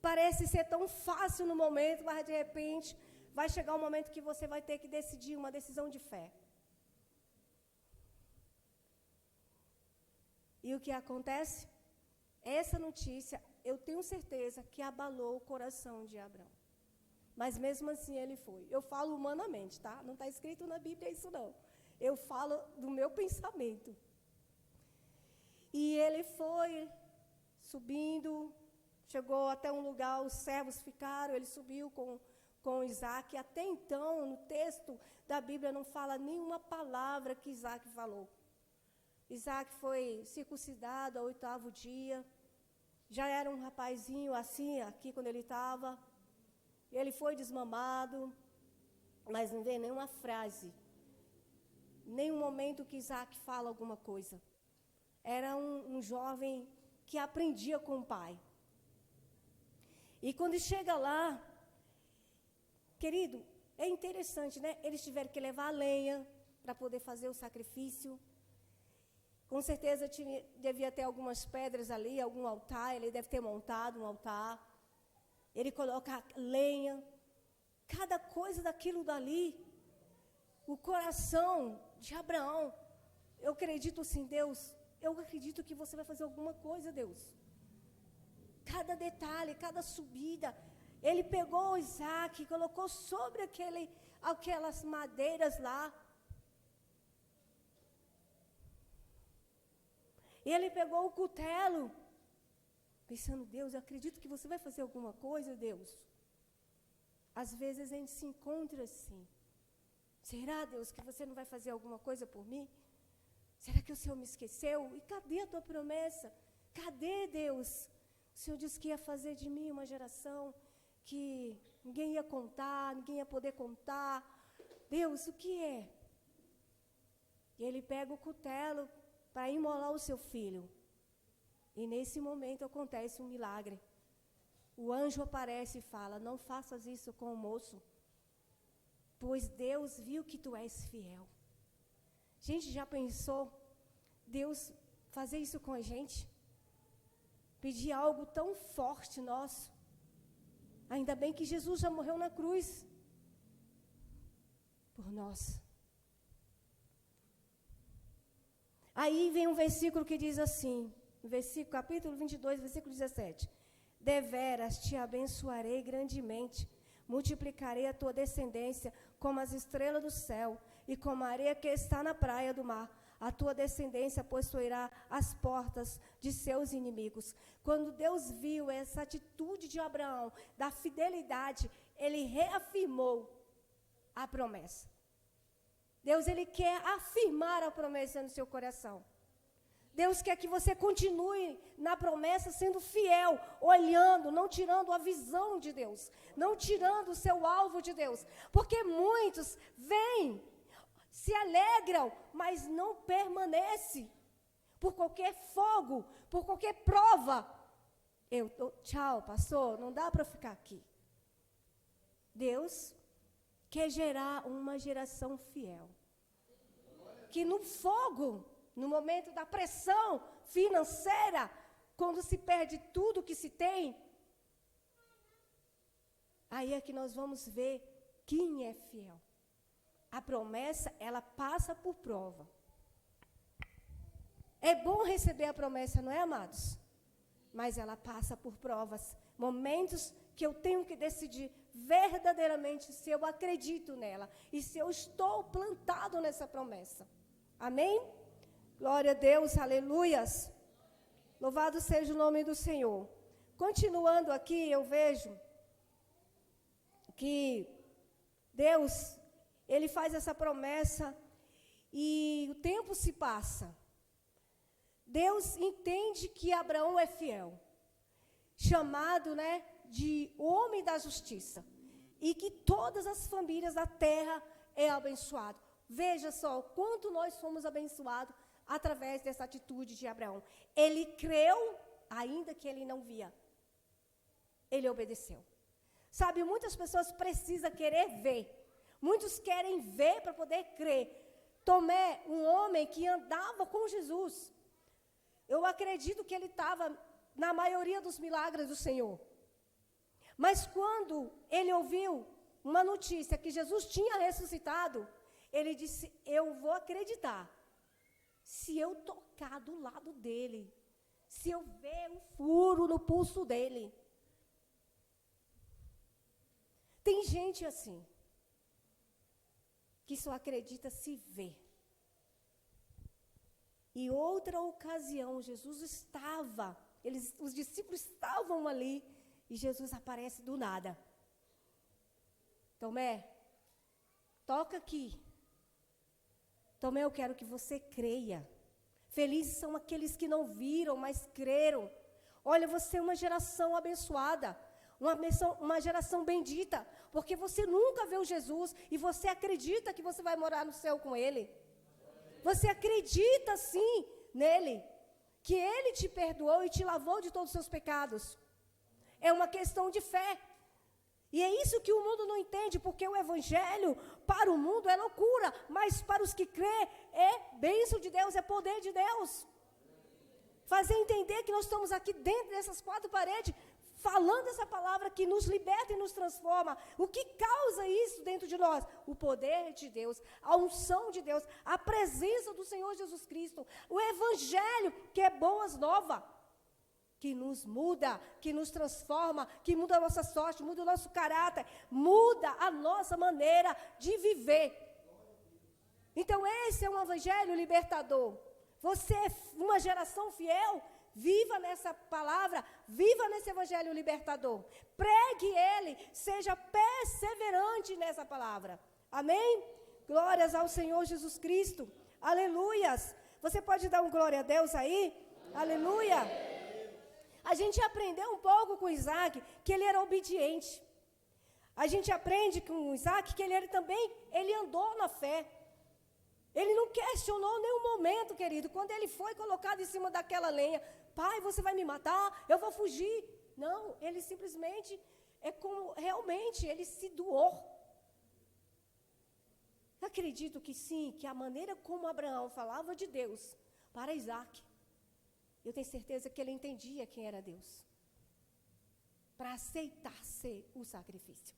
Parece ser tão fácil no momento, mas de repente vai chegar um momento que você vai ter que decidir uma decisão de fé. E o que acontece? Essa notícia, eu tenho certeza que abalou o coração de Abraão. Mas mesmo assim ele foi. Eu falo humanamente, tá? Não está escrito na Bíblia isso não. Eu falo do meu pensamento. E ele foi subindo, chegou até um lugar, os servos ficaram, ele subiu com Isaac. Até então, no texto da Bíblia, não fala nenhuma palavra que Isaac falou. Isaac foi circuncidado ao 8º dia. Já era um rapazinho assim, aqui quando ele estava. Ele foi desmamado, mas não vê nenhuma frase, nenhum momento que Isaac fala alguma coisa. Era um jovem que aprendia com o pai. E quando chega lá, querido, é interessante, né? Eles tiveram que levar a lenha para poder fazer o sacrifício. Com certeza devia ter algumas pedras ali, algum altar, ele deve ter montado um altar. Ele coloca lenha, cada coisa daquilo dali. O coração de Abraão, eu acredito assim, Deus, eu acredito que você vai fazer alguma coisa, Deus. Cada detalhe, cada subida, ele pegou Isaac e colocou sobre aquelas madeiras lá. E ele pegou o cutelo, pensando, Deus, eu acredito que você vai fazer alguma coisa, Deus. Às vezes a gente se encontra assim. Será, Deus, que você não vai fazer alguma coisa por mim? Será que o Senhor me esqueceu? E cadê a tua promessa? Cadê, Deus? O Senhor disse que ia fazer de mim uma geração que ninguém ia contar, ninguém ia poder contar. Deus, o que é? E ele pega o cutelo para imolar o seu filho. E nesse momento acontece um milagre. O anjo aparece e fala, não faças isso com o moço, pois Deus viu que tu és fiel. Gente, já pensou Deus fazer isso com a gente? Pedir algo tão forte nosso. Ainda bem que Jesus já morreu na cruz por nós. Aí vem um versículo que diz assim, capítulo 22, versículo 17. Deveras te abençoarei grandemente, multiplicarei a tua descendência como as estrelas do céu e como a areia que está na praia do mar. A tua descendência possuirá as portas de seus inimigos. Quando Deus viu essa atitude de Abraão, da fidelidade, ele reafirmou a promessa. Deus, ele quer afirmar a promessa no seu coração. Deus quer que você continue na promessa sendo fiel, olhando, não tirando a visão de Deus, não tirando o seu alvo de Deus. Porque muitos vêm, se alegram, mas não permanecem. Por qualquer fogo, por qualquer prova. Tchau, pastor, não dá para ficar aqui. Deus quer gerar uma geração fiel. Que no fogo, no momento da pressão financeira, quando se perde tudo que se tem, aí é que nós vamos ver quem é fiel. A promessa, ela passa por prova. É bom receber a promessa, não é, amados? Mas ela passa por provas, momentos que eu tenho que decidir verdadeiramente se eu acredito nela e se eu estou plantado nessa promessa. Amém? Glória a Deus, aleluias. Louvado seja o nome do Senhor. Continuando aqui, eu vejo que Deus, ele faz essa promessa e o tempo se passa. Deus entende que Abraão é fiel, chamado, né, de homem da justiça, e que todas as famílias da terra é abençoado. Veja só o quanto nós fomos abençoados através dessa atitude de Abraão. Ele creu, ainda que ele não via. Ele obedeceu. Sabe, muitas pessoas precisam querer ver. Muitos querem ver para poder crer. Tomé, um homem que andava com Jesus. Eu acredito que ele estava na maioria dos milagres do Senhor. Mas quando ele ouviu uma notícia que Jesus tinha ressuscitado, ele disse, eu vou acreditar se eu tocar do lado dele, se eu ver um furo no pulso dele. Tem gente assim, que só acredita se vê. E outra ocasião, Jesus estava, os discípulos estavam ali e Jesus aparece do nada. Tomé, toca aqui. Tomé, eu quero que você creia. Felizes são aqueles que não viram, mas creram. Olha, você é uma geração abençoada, uma geração bendita, porque você nunca viu Jesus e você acredita que você vai morar no céu com Ele. Você acredita, sim, nele, que Ele te perdoou e te lavou de todos os seus pecados. É uma questão de fé. E é isso que o mundo não entende, porque o evangelho para o mundo é loucura, mas para os que crê é bênção de Deus, é poder de Deus. Fazer entender que nós estamos aqui dentro dessas quatro paredes, falando essa palavra que nos liberta e nos transforma. O que causa isso dentro de nós? O poder de Deus, a unção de Deus, a presença do Senhor Jesus Cristo, o evangelho que é boas novas, que nos muda, que nos transforma, que muda a nossa sorte, muda o nosso caráter, muda a nossa maneira de viver. Então esse é um evangelho libertador. Você é uma geração fiel, viva nessa palavra, viva nesse evangelho libertador. Pregue ele, seja perseverante nessa palavra. Amém? Glórias ao Senhor Jesus Cristo. Aleluias. Você pode dar um glória a Deus aí? Aleluia. A gente aprendeu um pouco com Isaac que ele era obediente. A gente aprende com Isaac que ele andou na fé. Ele não questionou nenhum momento, querido. Quando ele foi colocado em cima daquela lenha, pai, você vai me matar? Eu vou fugir. Não, ele simplesmente, realmente, ele se doou. Eu acredito que sim, que a maneira como Abraão falava de Deus para Isaac, eu tenho certeza que ele entendia quem era Deus, para aceitar ser o sacrifício.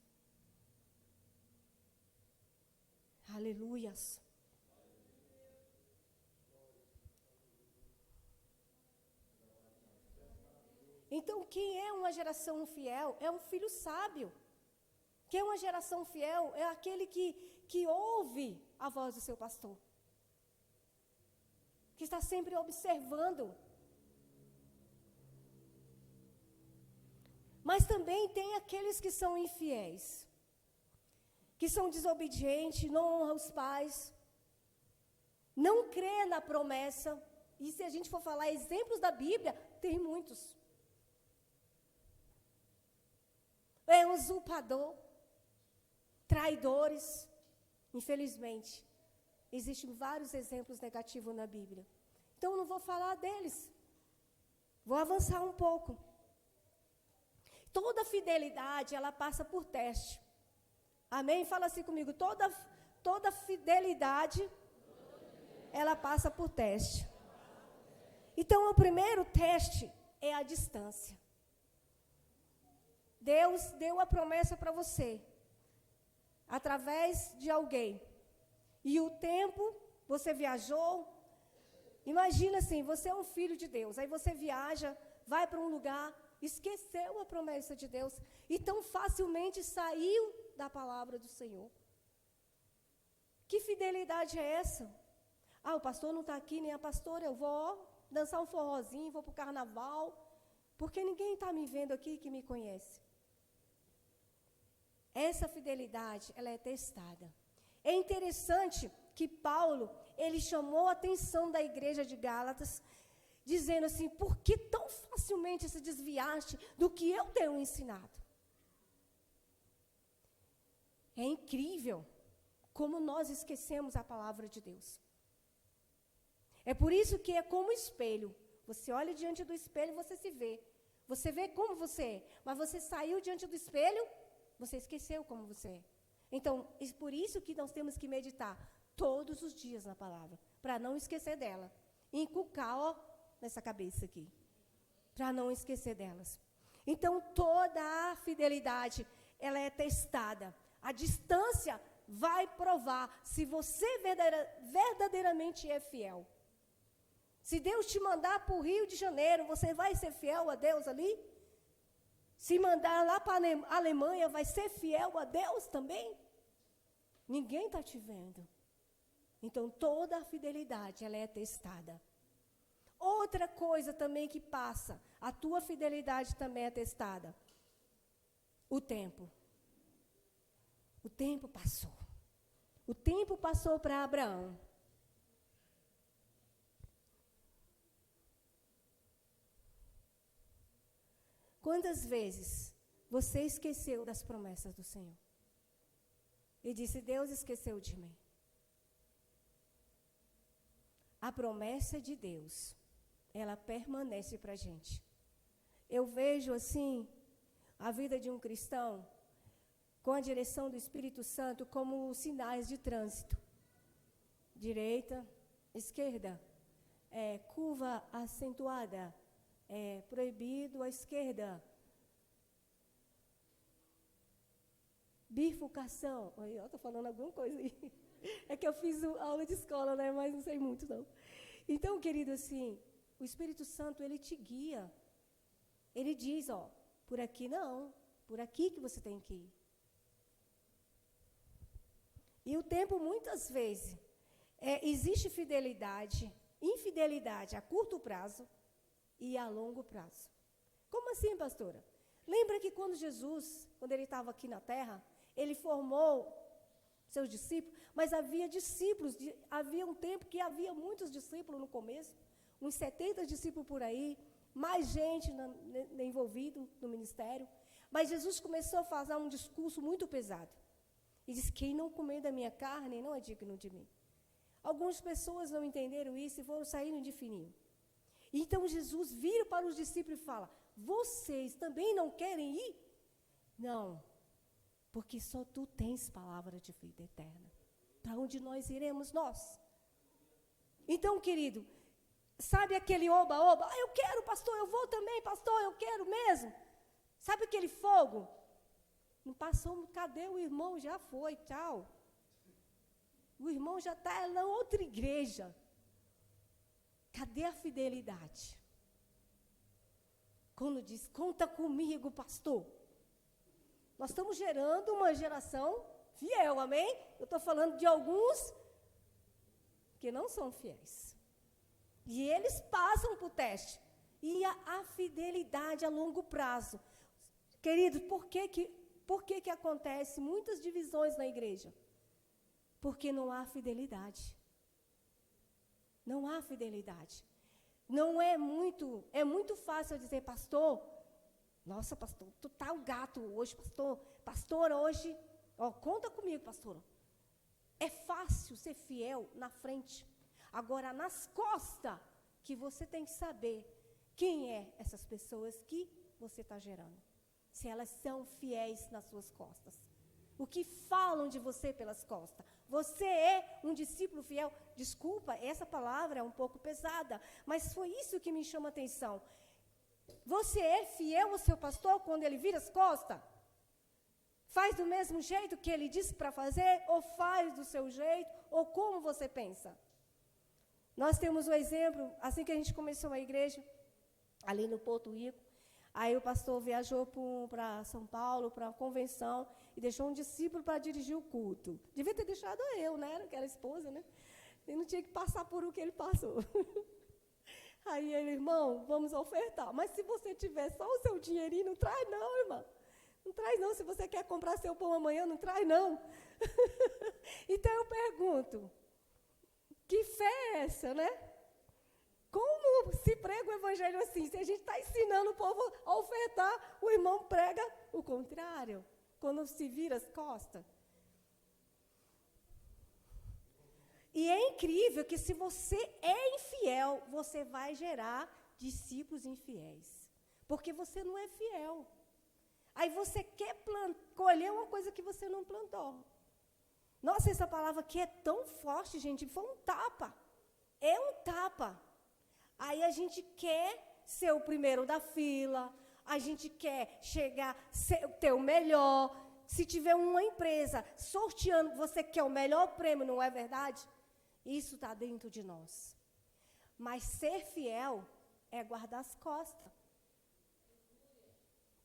Aleluias. Então, quem é uma geração fiel é um filho sábio. Quem é uma geração fiel é aquele que ouve a voz do seu pastor, que está sempre observando. Mas também tem aqueles que são infiéis, que são desobedientes, não honram os pais, não crê na promessa. E se a gente for falar exemplos da Bíblia, tem muitos. É usurpador, traidores. Infelizmente, existem vários exemplos negativos na Bíblia. Então, eu não vou falar deles. Vou avançar um pouco. Toda fidelidade, ela passa por teste. Amém? Fala assim comigo. Toda fidelidade, ela passa por teste. Então, o primeiro teste é a distância. Deus deu a promessa para você, através de alguém. E o tempo, você viajou. Imagina assim, você é um filho de Deus. Aí você viaja, vai para um lugar, esqueceu a promessa de Deus e tão facilmente saiu da palavra do Senhor. Que fidelidade é essa? Ah, o pastor não está aqui, nem a pastora, eu vou dançar um forrozinho, vou para o carnaval, porque ninguém está me vendo aqui que me conhece. Essa fidelidade, ela é testada. É interessante que Paulo, ele chamou a atenção da igreja de Gálatas, dizendo assim, por que tão facilmente se desviaste do que eu tenho ensinado? É incrível como nós esquecemos a palavra de Deus. É por isso que é como espelho. Você olha diante do espelho e você se vê. Você vê como você é, mas você saiu diante do espelho, você esqueceu como você é. Então, é por isso que nós temos que meditar todos os dias na palavra, para não esquecer dela. E inculcar, nessa cabeça aqui, para não esquecer delas. Então, toda a fidelidade, ela é testada. A distância vai provar se você verdadeiramente é fiel. Se Deus te mandar para o Rio de Janeiro, você vai ser fiel a Deus ali? Se mandar lá para a Alemanha, vai ser fiel a Deus também? Ninguém está te vendo. Então, toda a fidelidade, ela é testada. Outra coisa também que passa, a tua fidelidade também é testada. O tempo. O tempo passou. O tempo passou para Abraão. Quantas vezes você esqueceu das promessas do Senhor? E disse, Deus esqueceu de mim. A promessa de Deus, ela permanece para a gente. Eu vejo assim, a vida de um cristão, com a direção do Espírito Santo, como sinais de trânsito. Direita, esquerda, curva acentuada, proibido à esquerda. Bifurcação. Eu estou falando alguma coisa aí. É que eu fiz aula de escola, né? Mas não sei muito, não. Então, querido, assim, o Espírito Santo, ele te guia. Ele diz, ó, por aqui não, por aqui que você tem que ir. E o tempo, muitas vezes, existe fidelidade, infidelidade a curto prazo e a longo prazo. Como assim, pastora? Lembra que quando Jesus, quando ele estava aqui na terra, ele formou seus discípulos, mas havia discípulos, havia um tempo que havia muitos discípulos no começo, uns 70 discípulos por aí, mais gente envolvido no ministério, mas Jesus começou a fazer um discurso muito pesado, e disse, quem não comer da minha carne não é digno de mim. Algumas pessoas não entenderam isso e foram saindo de fininho. Então Jesus vira para os discípulos e fala, vocês também não querem ir? Não, porque só tu tens palavra de vida eterna. Para onde nós iremos nós? Então, querido, sabe aquele oba-oba? Ah, eu quero, pastor, eu vou também, pastor, eu quero mesmo. Sabe aquele fogo? Não passou, cadê o irmão? Já foi, tchau. O irmão já está na outra igreja. Cadê a fidelidade? Quando diz, conta comigo, pastor. Nós estamos gerando uma geração fiel, amém? Eu estou falando de alguns que não são fiéis. E eles passam por teste. E a fidelidade a longo prazo. Queridos, por que acontece muitas divisões na igreja? Porque não há fidelidade. Não há fidelidade. Não é muito fácil dizer, pastor, nossa, pastor, tu tá o gato hoje, pastor. Pastora, hoje, ó, conta comigo, pastor. É fácil ser fiel na frente. Agora, nas costas, que você tem que saber quem é essas pessoas que você está gerando. Se elas são fiéis nas suas costas. O que falam de você pelas costas. Você é um discípulo fiel. Desculpa, essa palavra é um pouco pesada, mas foi isso que me chama a atenção. Você é fiel ao seu pastor quando ele vira as costas? Faz do mesmo jeito que ele disse para fazer? Ou faz do seu jeito? Ou como você pensa? Nós temos um exemplo, assim que a gente começou a igreja, ali no Porto Rico, aí o pastor viajou para São Paulo, para a convenção, e deixou um discípulo para dirigir o culto. Devia ter deixado eu, né? Que era esposa, né? E não tinha que passar por o que ele passou. Aí ele, irmão, vamos ofertar. Mas se você tiver só o seu dinheirinho, não traz não, irmão. Não traz não. Se você quer comprar seu pão amanhã, não traz não. Então eu pergunto, que fé é essa, né? Como se prega o evangelho assim? Se a gente está ensinando o povo a ofertar, o irmão prega o contrário, quando se vira as costas. E é incrível que se você é infiel, você vai gerar discípulos infiéis. Porque você não é fiel. Aí você quer colher uma coisa que você não plantou. Nossa, essa palavra aqui é tão forte, gente. Foi um tapa. É um tapa. Aí a gente quer ser o primeiro da fila. A gente quer chegar, ter o melhor. Se tiver uma empresa sorteando, você quer o melhor prêmio, não é verdade? Isso está dentro de nós. Mas ser fiel é guardar as costas.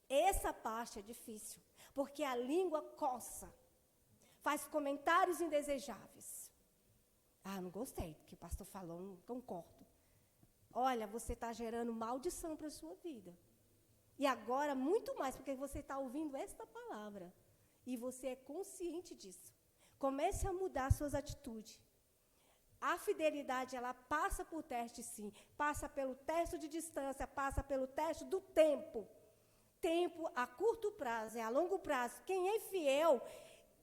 Essa parte é difícil, porque a língua coça, faz comentários indesejáveis. Ah, não gostei do que o pastor falou, não concordo. olha, você está gerando maldição para a sua vida. E agora, muito mais, porque você está ouvindo esta palavra. E você é consciente disso. Comece a mudar suas atitudes. A fidelidade, ela passa por teste, sim. Passa pelo teste de distância, passa pelo teste do tempo. Tempo a curto prazo, é a longo prazo. Quem é fiel,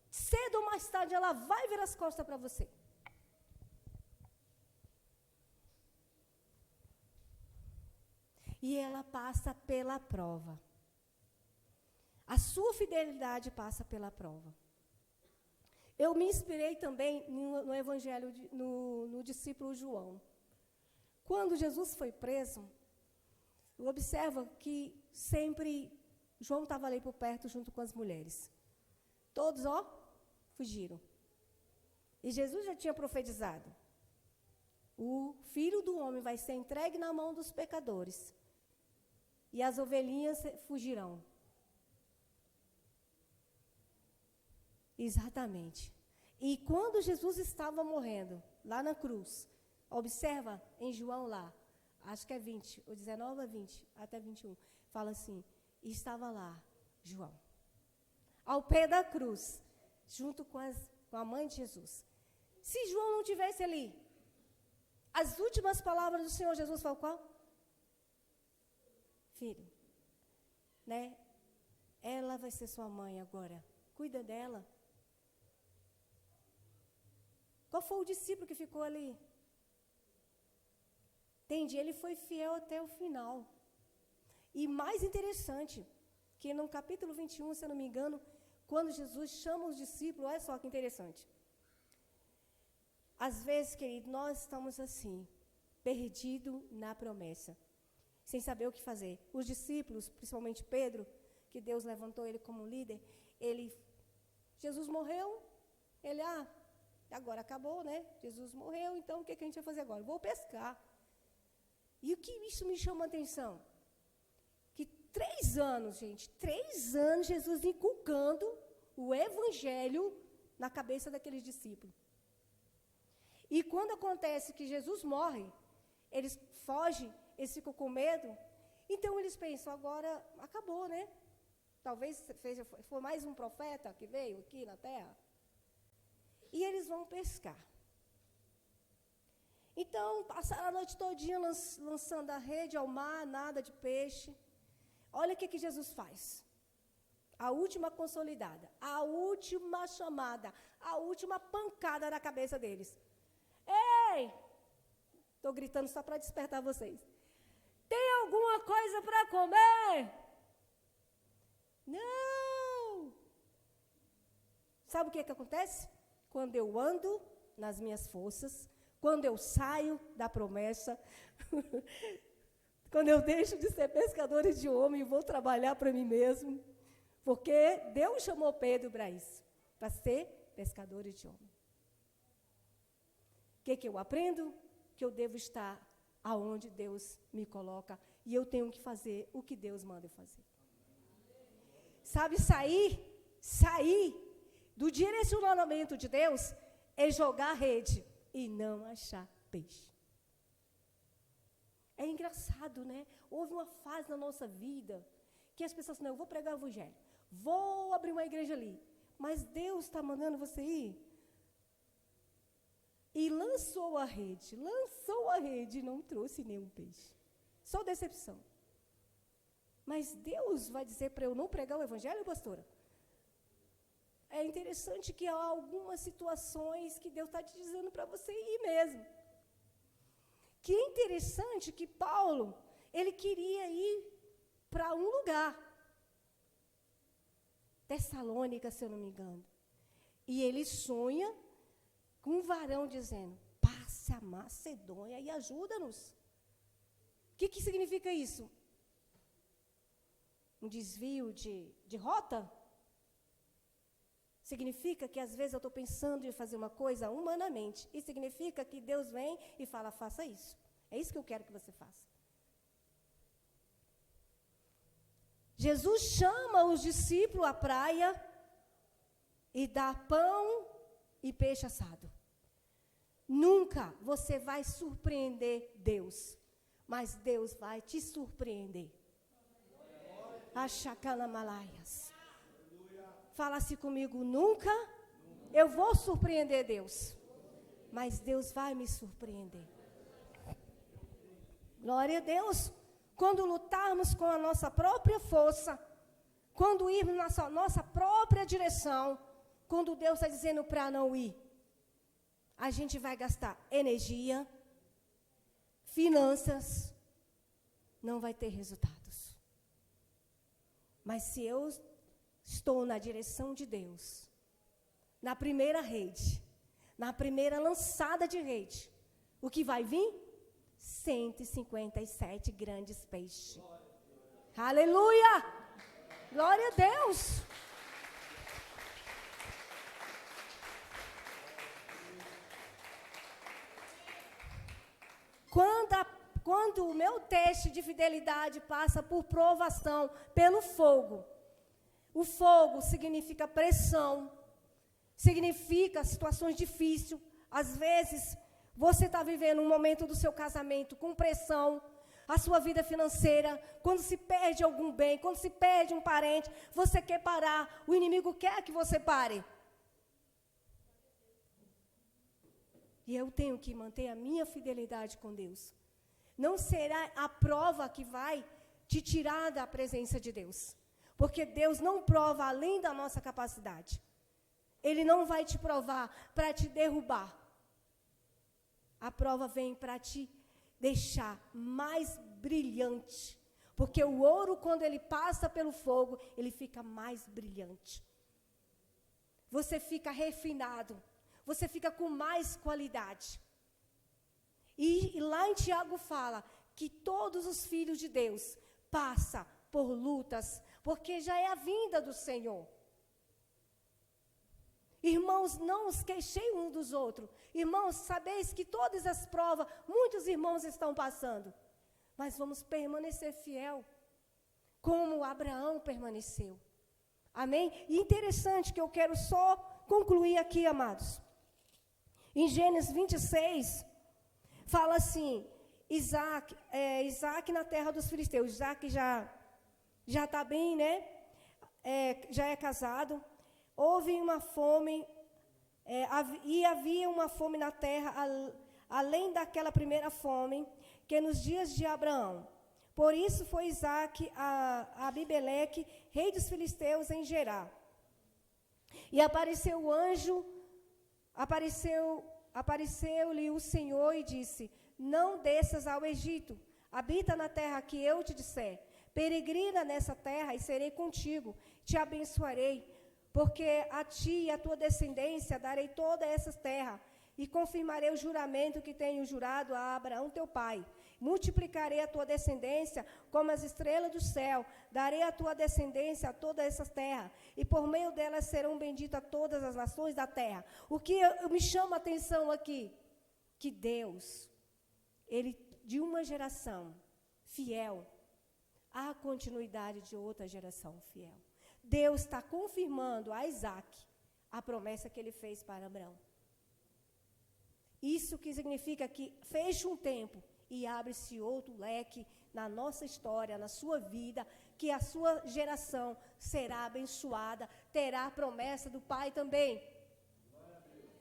cedo ou mais tarde, ela vai virar as costas para você. E ela passa pela prova. A sua fidelidade passa pela prova. Eu me inspirei também no evangelho, no discípulo João. Quando Jesus foi preso, observa que sempre João estava ali por perto junto com as mulheres. Todos, fugiram. E Jesus já tinha profetizado. O Filho do Homem vai ser entregue na mão dos pecadores. E as ovelhinhas fugirão. Exatamente. E quando Jesus estava morrendo, lá na cruz, observa em João lá, acho que é 20, ou 19 a 20, até 21, fala assim, estava lá João, ao pé da cruz, junto com a mãe de Jesus. Se João não tivesse ali, as últimas palavras do Senhor Jesus falam qual? Filho, né? Ela vai ser sua mãe agora, cuida dela. Qual foi o discípulo que ficou ali? Entende? Ele foi fiel até o final. E mais interessante, que no capítulo 21, se eu não me engano, quando Jesus chama os discípulos, olha só que interessante. Às vezes, querido, nós estamos assim, perdidos na promessa, sem saber o que fazer. Os discípulos, principalmente Pedro, que Deus levantou ele como líder, Jesus morreu, ele, agora acabou, né? Jesus morreu, então o que a gente vai fazer agora? Vou pescar. E o que isso me chama a atenção? Que 3 anos, gente, 3 anos Jesus inculcando o evangelho na cabeça daqueles discípulos. E quando acontece que Jesus morre, eles fogem, eles ficam com medo, então eles pensam, agora acabou, né? Talvez foi mais um profeta que veio aqui na terra. E eles vão pescar. Então, passaram a noite todinha lançando a rede ao mar, nada de peixe. Olha o que Jesus faz. A última consolidada, a última chamada, a última pancada na cabeça deles. Ei! Estou gritando só para despertar vocês. Tem alguma coisa para comer? Não! Sabe o que acontece? Quando eu ando nas minhas forças, quando eu saio da promessa, quando eu deixo de ser pescadores de homem e vou trabalhar para mim mesmo, porque Deus chamou Pedro para isso, para ser pescadores de homem. O que eu aprendo? Que eu devo estar aonde Deus me coloca e eu tenho que fazer o que Deus manda eu fazer. Sabe, sair do direcionamento de Deus é jogar a rede e não achar peixe. É engraçado, né? Houve uma fase na nossa vida que as pessoas não, eu vou pregar o evangelho, vou abrir uma igreja ali, mas Deus está mandando você ir. E lançou a rede e não trouxe nenhum peixe. Só decepção. Mas Deus vai dizer para eu não pregar o evangelho, pastora? É interessante que há algumas situações que Deus está te dizendo para você ir mesmo. Que é interessante que Paulo, ele queria ir para um lugar. Tessalônica, se eu não me engano. E ele sonha com um varão dizendo, passe a Macedônia e ajuda-nos. O que significa isso? Um desvio de rota? Significa que às vezes eu estou pensando em fazer uma coisa humanamente. E significa que Deus vem e fala, faça isso. É isso que eu quero que você faça. Jesus chama os discípulos à praia e dá pão e peixe assado. Nunca você vai surpreender Deus. mas Deus vai te surpreender. Achacalamalaias. Fala-se comigo, nunca eu vou surpreender Deus, mas Deus vai me surpreender. Glória a Deus. Quando lutarmos com a nossa própria força, quando irmos na nossa própria direção, quando Deus está dizendo para não ir, a gente vai gastar energia, finanças, não vai ter resultados. Mas se eu estou na direção de Deus, na primeira rede, na primeira lançada de rede, o que vai vir? 157 grandes peixes. Aleluia! Glória a Deus! Quando o meu teste de fidelidade passa por provação, pelo fogo, o fogo significa pressão, significa situações difíceis. Às vezes, você está vivendo um momento do seu casamento com pressão, a sua vida financeira, quando se perde algum bem, quando se perde um parente, você quer parar, o inimigo quer que você pare. E eu tenho que manter a minha fidelidade com Deus. Não será a prova que vai te tirar da presença de Deus. Porque Deus não prova além da nossa capacidade. Ele não vai te provar para te derrubar. A prova vem para te deixar mais brilhante. Porque o ouro, quando ele passa pelo fogo, ele fica mais brilhante. Você fica refinado. Você fica com mais qualidade. E lá em Tiago fala que todos os filhos de Deus passam por lutas, porque já é a vinda do Senhor. Irmãos, não os queixei um dos outros. Irmãos, sabeis que todas as provas, muitos irmãos estão passando. Mas vamos permanecer fiel, como Abraão permaneceu. Amém? E interessante que eu quero só concluir aqui, amados. Em Gênesis 26, fala assim, Isaac na terra dos filisteus. Isaac já está bem, né? Já é casado. Houve uma fome, e havia uma fome na terra, além daquela primeira fome, que nos dias de Abraão. Por isso foi Isaac a Abimeleque, rei dos filisteus, em Gerar. E apareceu o anjo, apareceu-lhe o Senhor e disse, não desças ao Egito, habita na terra que eu te disser, peregrina nessa terra e serei contigo, te abençoarei, porque a ti e a tua descendência darei toda essa terra, e confirmarei o juramento que tenho jurado a Abraão teu pai. Multiplicarei a tua descendência como as estrelas do céu, darei a tua descendência a toda essa terra, e por meio delas serão benditas todas as nações da terra. O que me chama a atenção aqui? Que Deus, Ele, de uma geração fiel, há continuidade de outra geração fiel. Deus está confirmando a Isaac a promessa que Ele fez para Abraão. Isso que significa que fecha um tempo e abre-se outro leque na nossa história, na sua vida, que a sua geração será abençoada, terá a promessa do Pai também.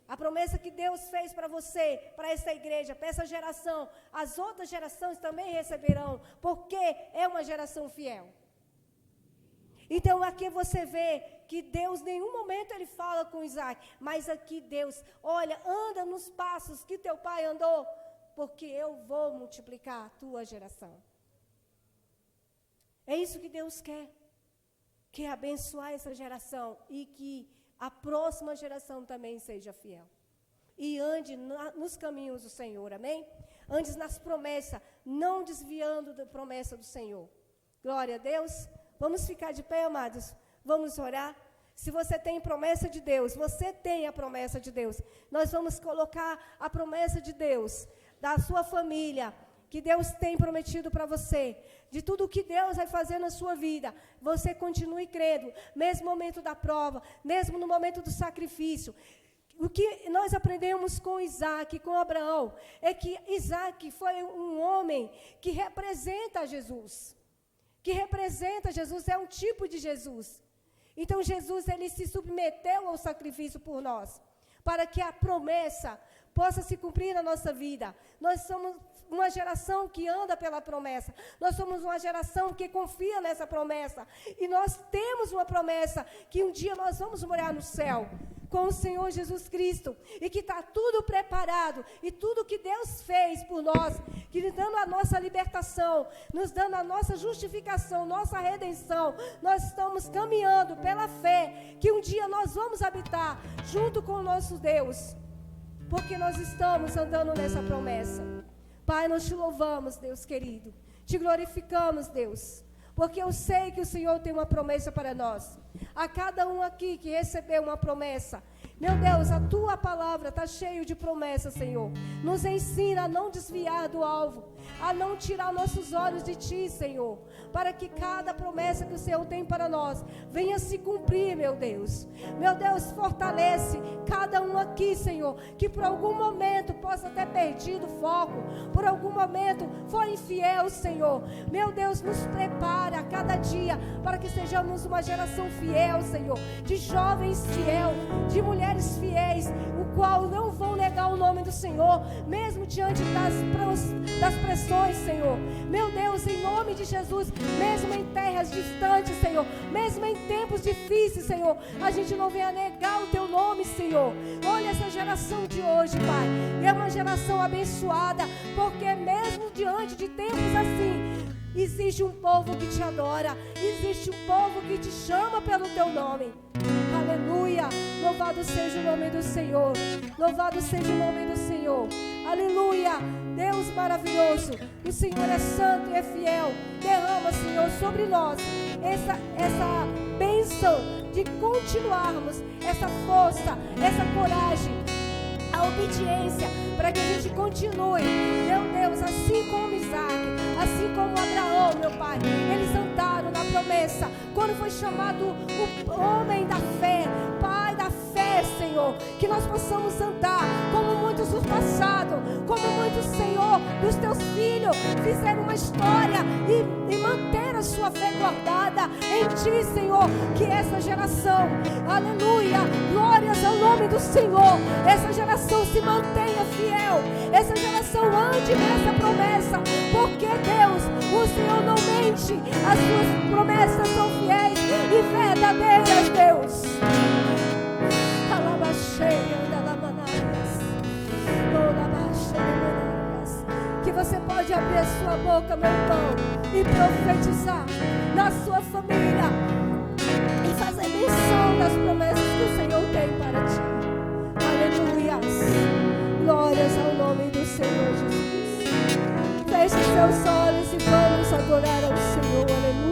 A promessa que Deus fez para você, para essa igreja, para essa geração, as outras gerações também receberão, porque é uma geração fiel. Então aqui você vê que Deus, em nenhum momento ele fala com Isaac, mas aqui Deus, olha, anda nos passos que teu pai andou, porque eu vou multiplicar a tua geração. É isso que Deus quer abençoar essa geração e que a próxima geração também seja fiel. E ande nos caminhos do Senhor, amém? Ande nas promessas, não desviando da promessa do Senhor. Glória a Deus. Vamos ficar de pé, amados. Vamos orar. Se você tem promessa de Deus, você tem a promessa de Deus. Nós vamos colocar a promessa de Deus, da sua família, que Deus tem prometido para você, de tudo que Deus vai fazer na sua vida. Você continue crendo, mesmo no momento da prova, mesmo no momento do sacrifício. o que nós aprendemos com Isaac, com Abraão, é que Isaac foi um homem que representa Jesus. Que representa Jesus, é um tipo de Jesus. Então, Jesus, ele se submeteu ao sacrifício por nós, para que a promessa possa se cumprir na nossa vida. Nós somos uma geração que anda pela promessa. Nós somos uma geração que confia nessa promessa. E nós temos uma promessa que um dia nós vamos morar no céu com o Senhor Jesus Cristo, e que está tudo preparado, e tudo que Deus fez por nós, que nos dando a nossa libertação, nos dando a nossa justificação, nossa redenção, nós estamos caminhando pela fé, que um dia nós vamos habitar junto com o nosso Deus, porque nós estamos andando nessa promessa. Pai, nós te louvamos, Deus querido, te glorificamos, Deus, porque eu sei que o Senhor tem uma promessa para nós. A cada um aqui que recebeu uma promessa, meu Deus, a tua palavra está cheia de promessas, Senhor. Nos ensina a não desviar do alvo, a não tirar nossos olhos de ti, Senhor, para que cada promessa que o Senhor tem para nós venha se cumprir, meu Deus. Meu Deus, fortalece cada um aqui, Senhor, que por algum momento possa ter perdido o foco, por algum momento foi infiel, Senhor. Meu Deus, nos prepara a cada dia para que sejamos uma geração fiel, Senhor, de jovens fiel, de mulheres fiéis, o qual não vão negar o nome do Senhor, mesmo diante das pressões, Senhor. Meu Deus, em nome de Jesus, mesmo em terras distantes, Senhor, mesmo em tempos difíceis, Senhor, a gente não venha negar o teu nome, Senhor. Olha essa geração de hoje, Pai, é uma geração abençoada, porque mesmo diante de tempos assim, existe um povo que te adora, existe um povo que te chama pelo teu nome. Aleluia, louvado seja o nome do Senhor, louvado seja o nome do Senhor. Aleluia, Deus maravilhoso, o Senhor é santo e é fiel. Derrama, Senhor, sobre nós essa bênção de continuarmos, essa força, essa coragem, a obediência, para que a gente continue, meu Deus, assim como Isaac, assim como Abraão, meu Pai, eles andaram na promessa, quando foi chamado o homem da fé, Pai da fé, Senhor, que nós possamos andar como muitos do passado, como muitos, Senhor, dos teus filhos fizeram uma história e manter a sua fé guardada em ti, Senhor, que essa geração, aleluia, glórias ao nome do Senhor, essa geração se mantenha fiel, essa geração ande nessa promessa, porque Deus, o Senhor não mente, as suas promessas são fiéis e verdadeiras, Deus. Que você pode abrir a sua boca, meu irmão, e profetizar na sua família e fazer menção das promessas que o Senhor tem para ti. Aleluia. Glórias ao nome do Senhor Jesus. Feche seus olhos e vamos adorar ao Senhor. Aleluia.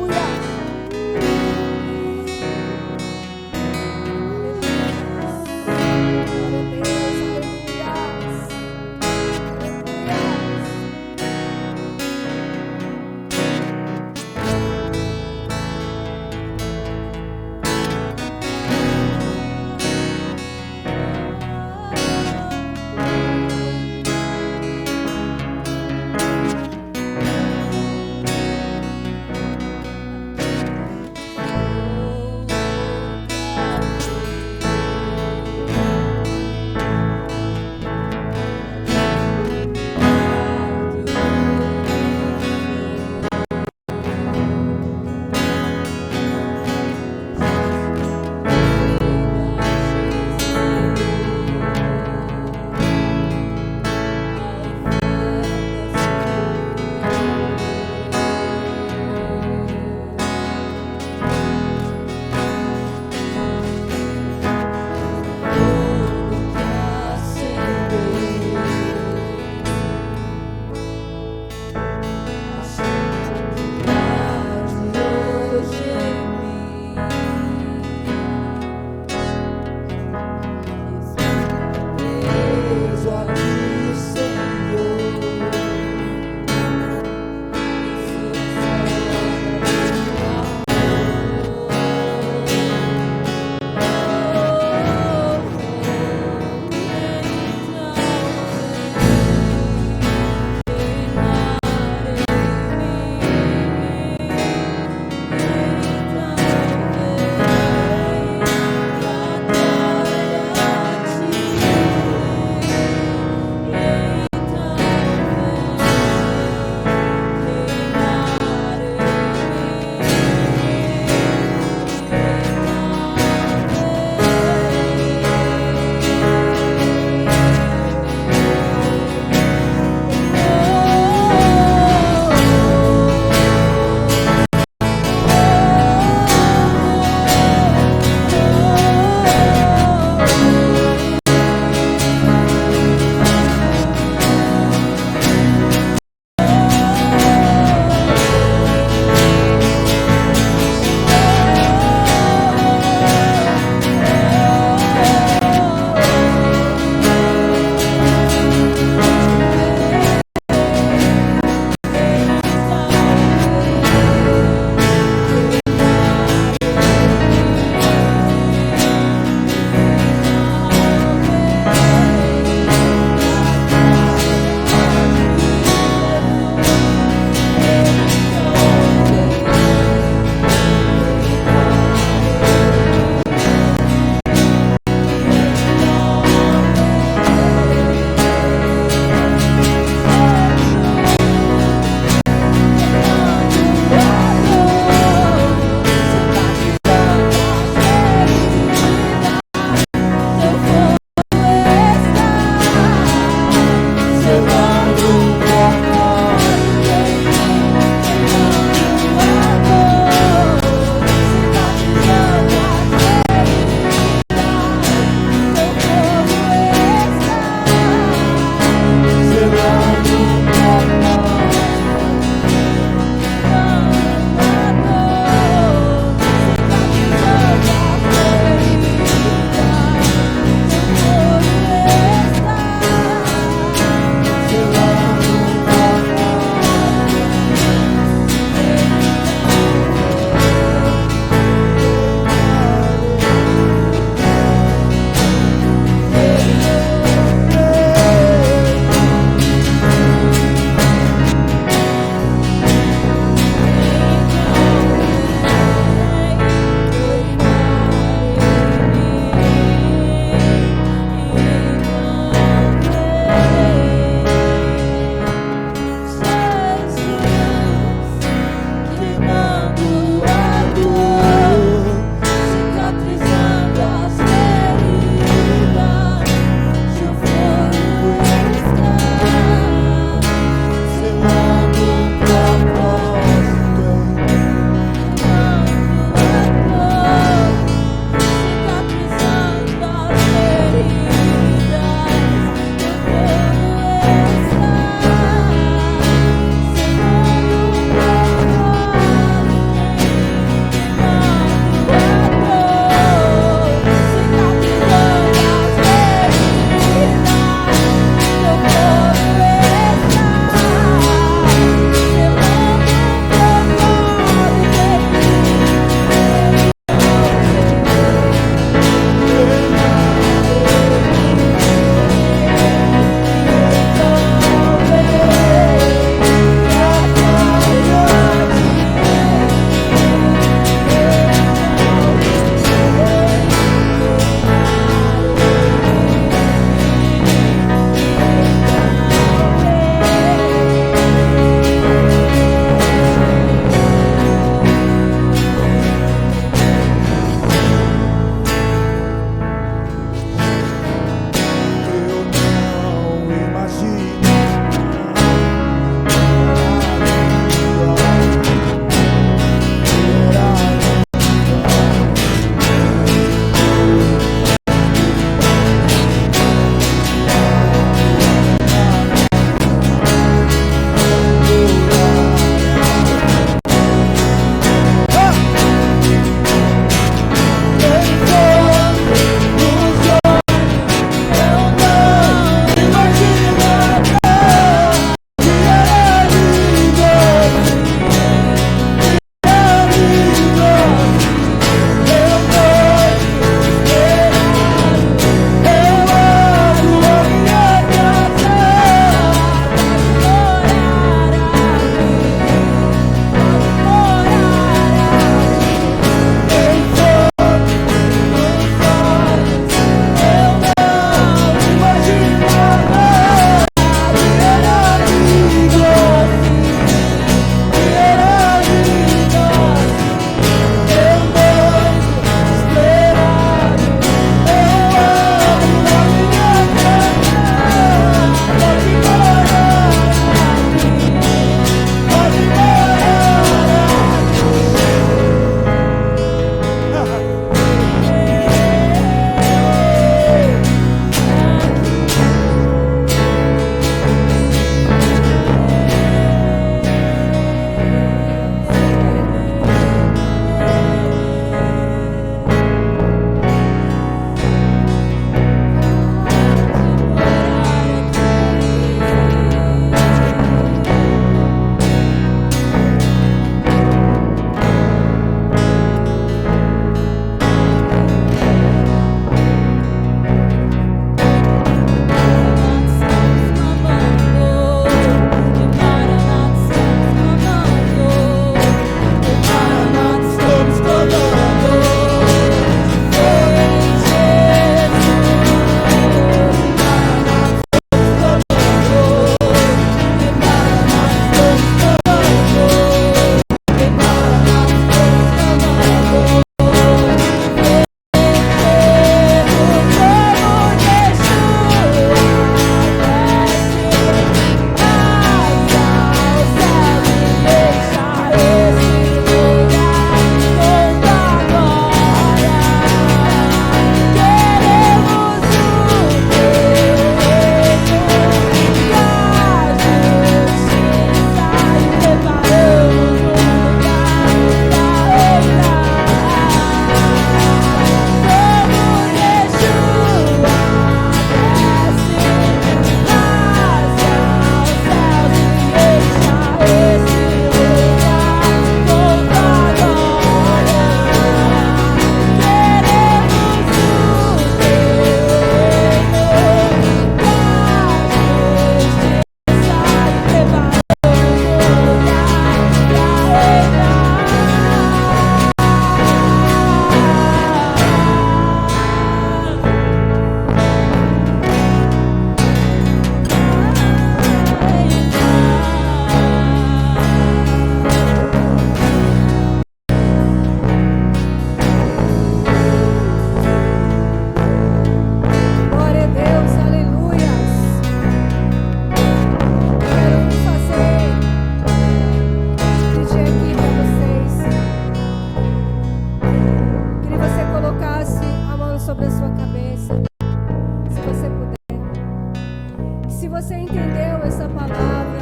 essa palavra.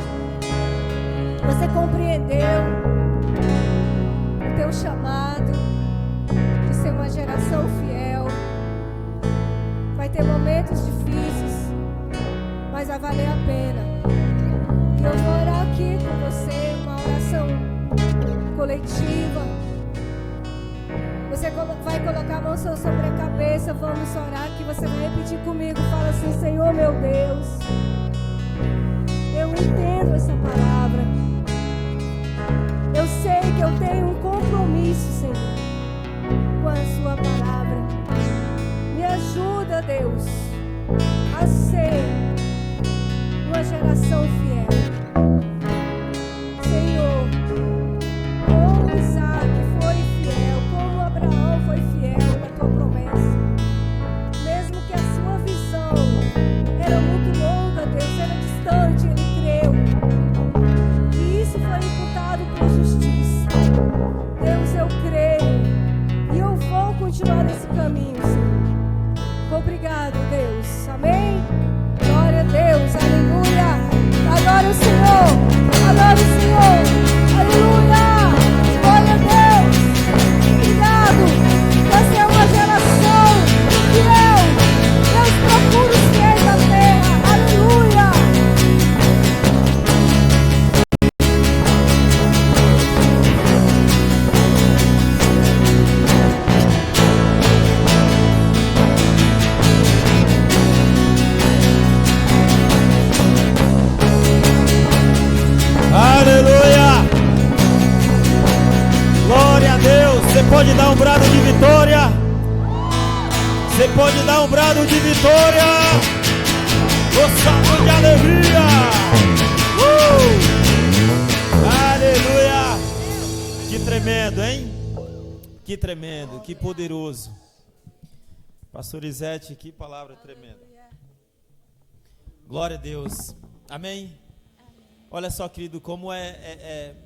Você compreendeu o teu chamado de ser uma geração fiel. Vai ter momentos difíceis, mas vai valer a pena. E eu vou orar aqui com você, uma oração coletiva. Você vai colocar a mão sobre a cabeça, vamos orar, que você vai repetir comigo. Fala assim: Senhor meu Deus, eu entendo essa palavra. Eu sei que eu tenho um compromisso, Senhor, com a sua palavra. Me ajuda, Deus, a ser uma geração fiel. Senhor, como Isaac foi fiel, como Abraão foi fiel na tua promessa, mesmo que a sua visão era muito longa, Deus, era distante, ele creu, e isso foi imputado por justiça. Deus, eu creio, e eu vou continuar nesse caminho, Senhor. Obrigado, Deus. Amém? Glória a Deus. Aleluia. Adore o Senhor. Adore o Senhor. Aleluia. Glória a Deus. Obrigado. Essa é uma geração fiel. Deus procura os fiéis da terra. Aleluia. Aleluia! Glória a Deus! Você pode dar um brado de vitória? Você pode dar um brado de vitória? O salto de alegria! Aleluia! Que tremendo, hein? Que tremendo, que poderoso. Pastor Izete, que palavra tremenda. Glória a Deus. Amém? Olha só, querido, como é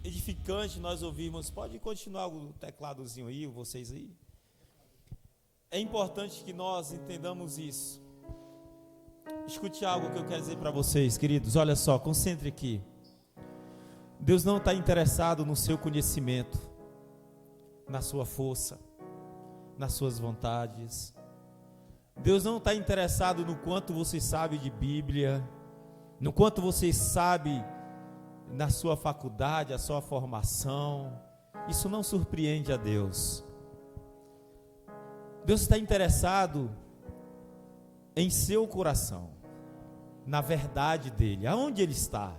edificante nós ouvirmos. Pode continuar o tecladozinho aí, vocês aí. É importante que nós entendamos isso. Escute algo que eu quero dizer para vocês, queridos. Olha só, concentre aqui. Deus não está interessado no seu conhecimento, na sua força, nas suas vontades. Deus não está interessado no quanto você sabe de Bíblia, no quanto você sabe na sua faculdade, a sua formação. Isso não surpreende a Deus. Deus está interessado em seu coração, na verdade dele. Aonde ele está?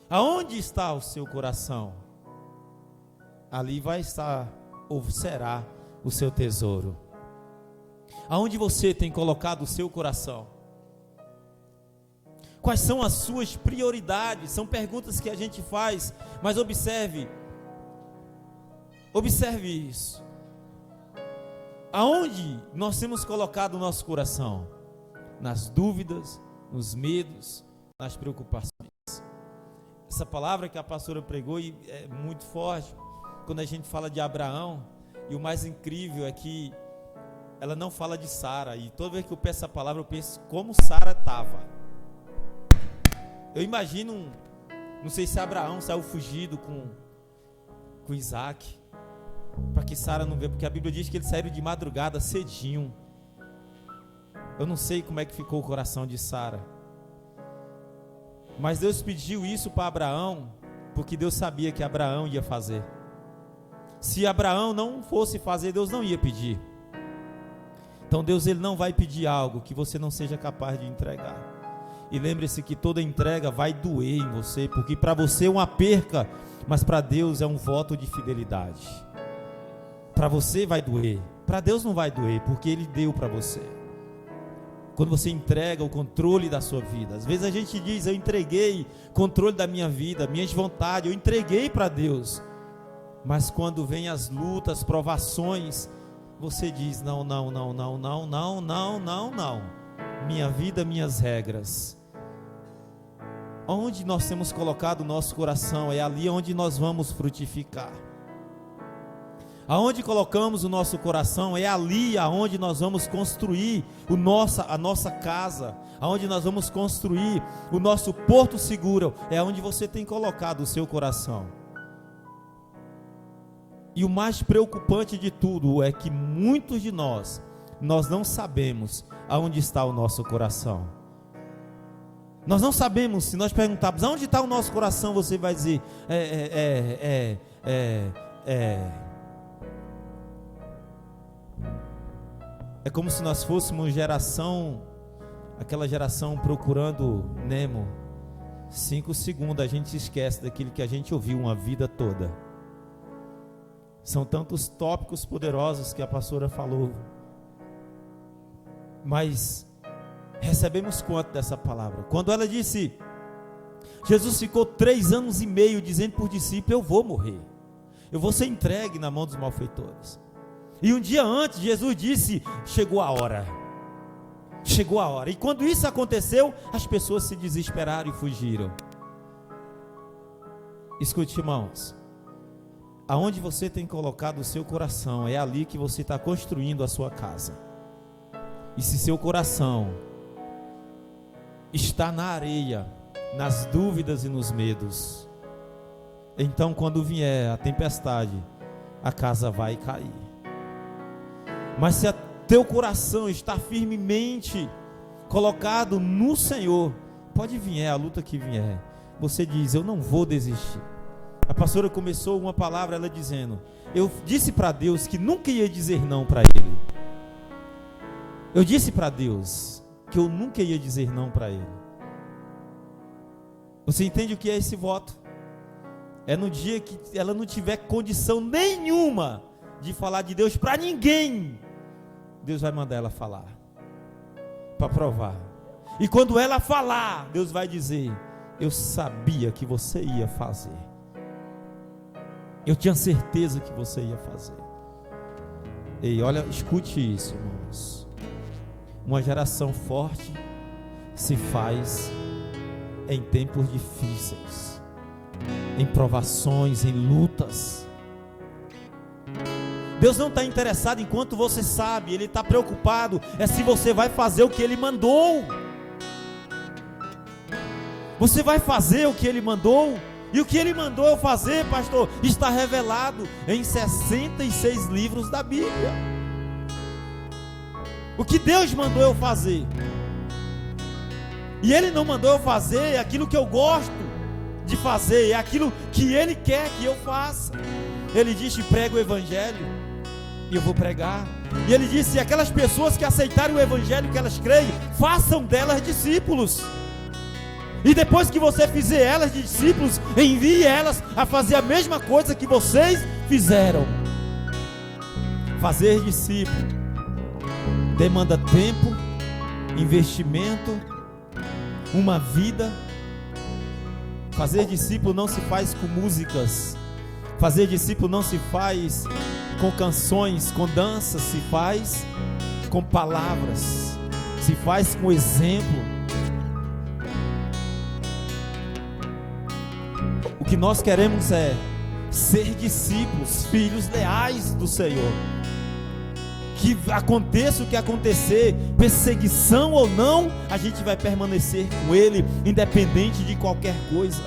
Aonde está o seu coração? Ali vai estar, ou será, o seu tesouro. Aonde você tem colocado o seu coração? Quais são as suas prioridades? São perguntas que a gente faz, mas observe isso. Aonde nós temos colocado o nosso coração? Nas dúvidas, nos medos, nas preocupações. Essa palavra que a pastora pregou é muito forte, quando a gente fala de Abraão, e o mais incrível é que ela não fala de Sara, e toda vez que eu penso essa palavra, eu penso como Sara estava. Eu imagino, não sei se Abraão saiu fugido com Isaac, para que Sara não vê, porque a Bíblia diz que eles saíram de madrugada, cedinho. Eu não sei como é que ficou o coração de Sara, mas Deus pediu isso para Abraão, porque Deus sabia que Abraão ia fazer. Se Abraão não fosse fazer, Deus não ia pedir. Então Deus, ele não vai pedir algo que você não seja capaz de entregar. E lembre-se que toda entrega vai doer em você, porque para você é uma perca, mas para Deus é um voto de fidelidade. Para você vai doer, para Deus não vai doer, porque Ele deu para você. Quando você entrega o controle da sua vida, às vezes a gente diz: eu entreguei o controle da minha vida, minhas vontades, eu entreguei para Deus. Mas quando vem as lutas, provações, você diz: não, minha vida, minhas regras. Onde nós temos colocado o nosso coração, é ali onde nós vamos frutificar. Aonde colocamos o nosso coração, é ali aonde nós vamos construir a nossa casa, aonde nós vamos construir o nosso porto seguro, é onde você tem colocado o seu coração. E o mais preocupante de tudo é que muitos de nós não sabemos aonde está o nosso coração. Nós não sabemos. Se nós perguntarmos aonde está o nosso coração, você vai dizer é como se nós fôssemos aquela geração procurando Nemo. 5 segundos a gente esquece daquilo que a gente ouviu uma vida toda. São tantos tópicos poderosos que a pastora falou, mas recebemos quanto dessa palavra? Quando ela disse, Jesus ficou 3 anos e meio dizendo por discípulo: eu vou morrer, eu vou ser entregue na mão dos malfeitores. E um dia antes Jesus disse: chegou a hora. Chegou a hora. E quando isso aconteceu, as pessoas se desesperaram e fugiram. Escute, irmãos, aonde você tem colocado o seu coração, é ali que você está construindo a sua casa. E se seu coração está na areia, nas dúvidas e nos medos, então quando vier a tempestade, a casa vai cair. Mas se teu coração está firmemente colocado no Senhor, pode vir a luta que vier, você diz: eu não vou desistir. A pastora começou uma palavra, ela dizendo: eu disse para Deus que nunca ia dizer não para Ele. Eu disse para Deus que eu nunca ia dizer não para Ele. Você entende o que é esse voto? É no dia que ela não tiver condição nenhuma de falar de Deus para ninguém, Deus vai mandar ela falar, para provar. E quando ela falar, Deus vai dizer: eu sabia que você ia fazer. Eu tinha certeza que você ia fazer. Ei, olha, escute isso, irmãos. Uma geração forte se faz em tempos difíceis, em provações, em lutas. Deus não está interessado em quanto você sabe, Ele está preocupado se você vai fazer o que Ele mandou. Você vai fazer o que Ele mandou? E o que Ele mandou eu fazer, pastor, está revelado em 66 livros da Bíblia. O que Deus mandou eu fazer, e Ele não mandou eu fazer aquilo que eu gosto de fazer, é aquilo que Ele quer que eu faça. Ele disse: prega o Evangelho, e eu vou pregar. E Ele disse: aquelas pessoas que aceitarem o Evangelho, que elas creem, façam delas discípulos. E depois que você fizer elas de discípulos, envie elas a fazer a mesma coisa que vocês fizeram. Fazer discípulo demanda tempo, investimento, uma vida. Fazer discípulo não se faz com músicas. Fazer discípulo não se faz com canções, com danças. Se faz com palavras, se faz com exemplo. O que nós queremos é ser discípulos, filhos leais do Senhor. Que aconteça o que acontecer, perseguição ou não, a gente vai permanecer com Ele, independente de qualquer coisa.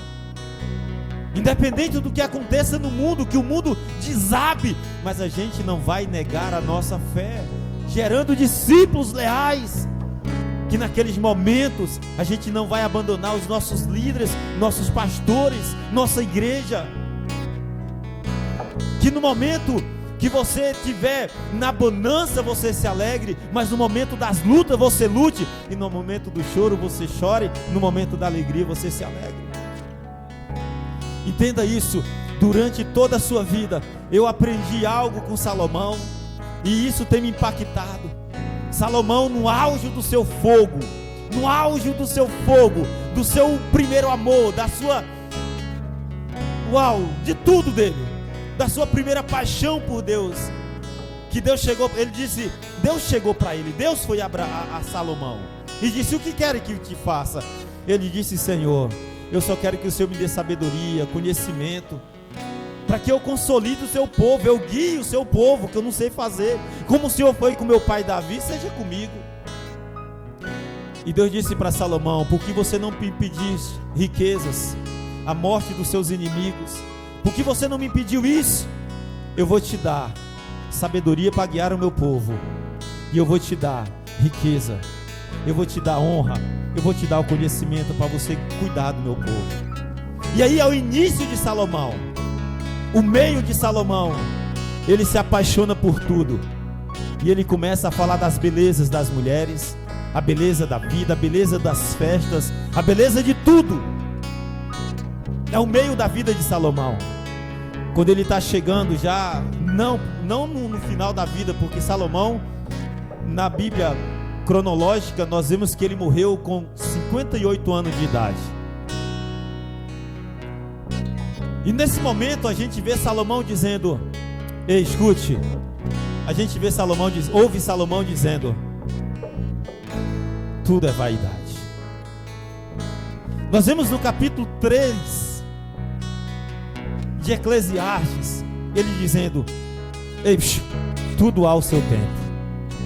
Independente do que aconteça no mundo, que o mundo desabe, mas a gente não vai negar a nossa fé, gerando discípulos leais. Que naqueles momentos a gente não vai abandonar os nossos líderes, nossos pastores, nossa igreja. Que no momento que você estiver na bonança você se alegre, mas no momento das lutas você lute, e no momento do choro você chore, no momento da alegria você se alegre. Entenda isso. Durante toda a sua vida eu aprendi algo com Salomão, e isso tem me impactado. Salomão, no auge do seu fogo, no auge do seu fogo, do seu primeiro amor, da sua, de tudo dele, da sua primeira paixão por Deus, que Deus chegou, ele disse, Deus chegou para ele, Deus foi a Salomão, e disse: o que quer que eu te faça? Ele disse: Senhor, eu só quero que o Senhor me dê sabedoria, conhecimento, para que eu consolide o seu povo, eu guie o seu povo, que eu não sei fazer, como o Senhor foi com meu pai Davi, seja comigo. E Deus disse para Salomão: por que você não me pediste riquezas, a morte dos seus inimigos? Por que você não me pediu isso? Eu vou te dar sabedoria para guiar o meu povo, e eu vou te dar riqueza, eu vou te dar honra, eu vou te dar o conhecimento para você cuidar do meu povo. E aí é o início de Salomão, o meio de Salomão. Ele se apaixona por tudo, e ele começa a falar das belezas das mulheres, a beleza da vida, a beleza das festas, a beleza de tudo. É o meio da vida de Salomão. Quando ele está chegando já, não no final da vida, porque Salomão, na Bíblia cronológica, nós vemos que ele morreu com 58 anos de idade. E nesse momento a gente vê Salomão dizendo: ei, escute, a gente vê ouve Salomão dizendo: tudo é vaidade. Nós vemos no capítulo 3 de Eclesiastes, ele dizendo: ei, tudo há o seu tempo.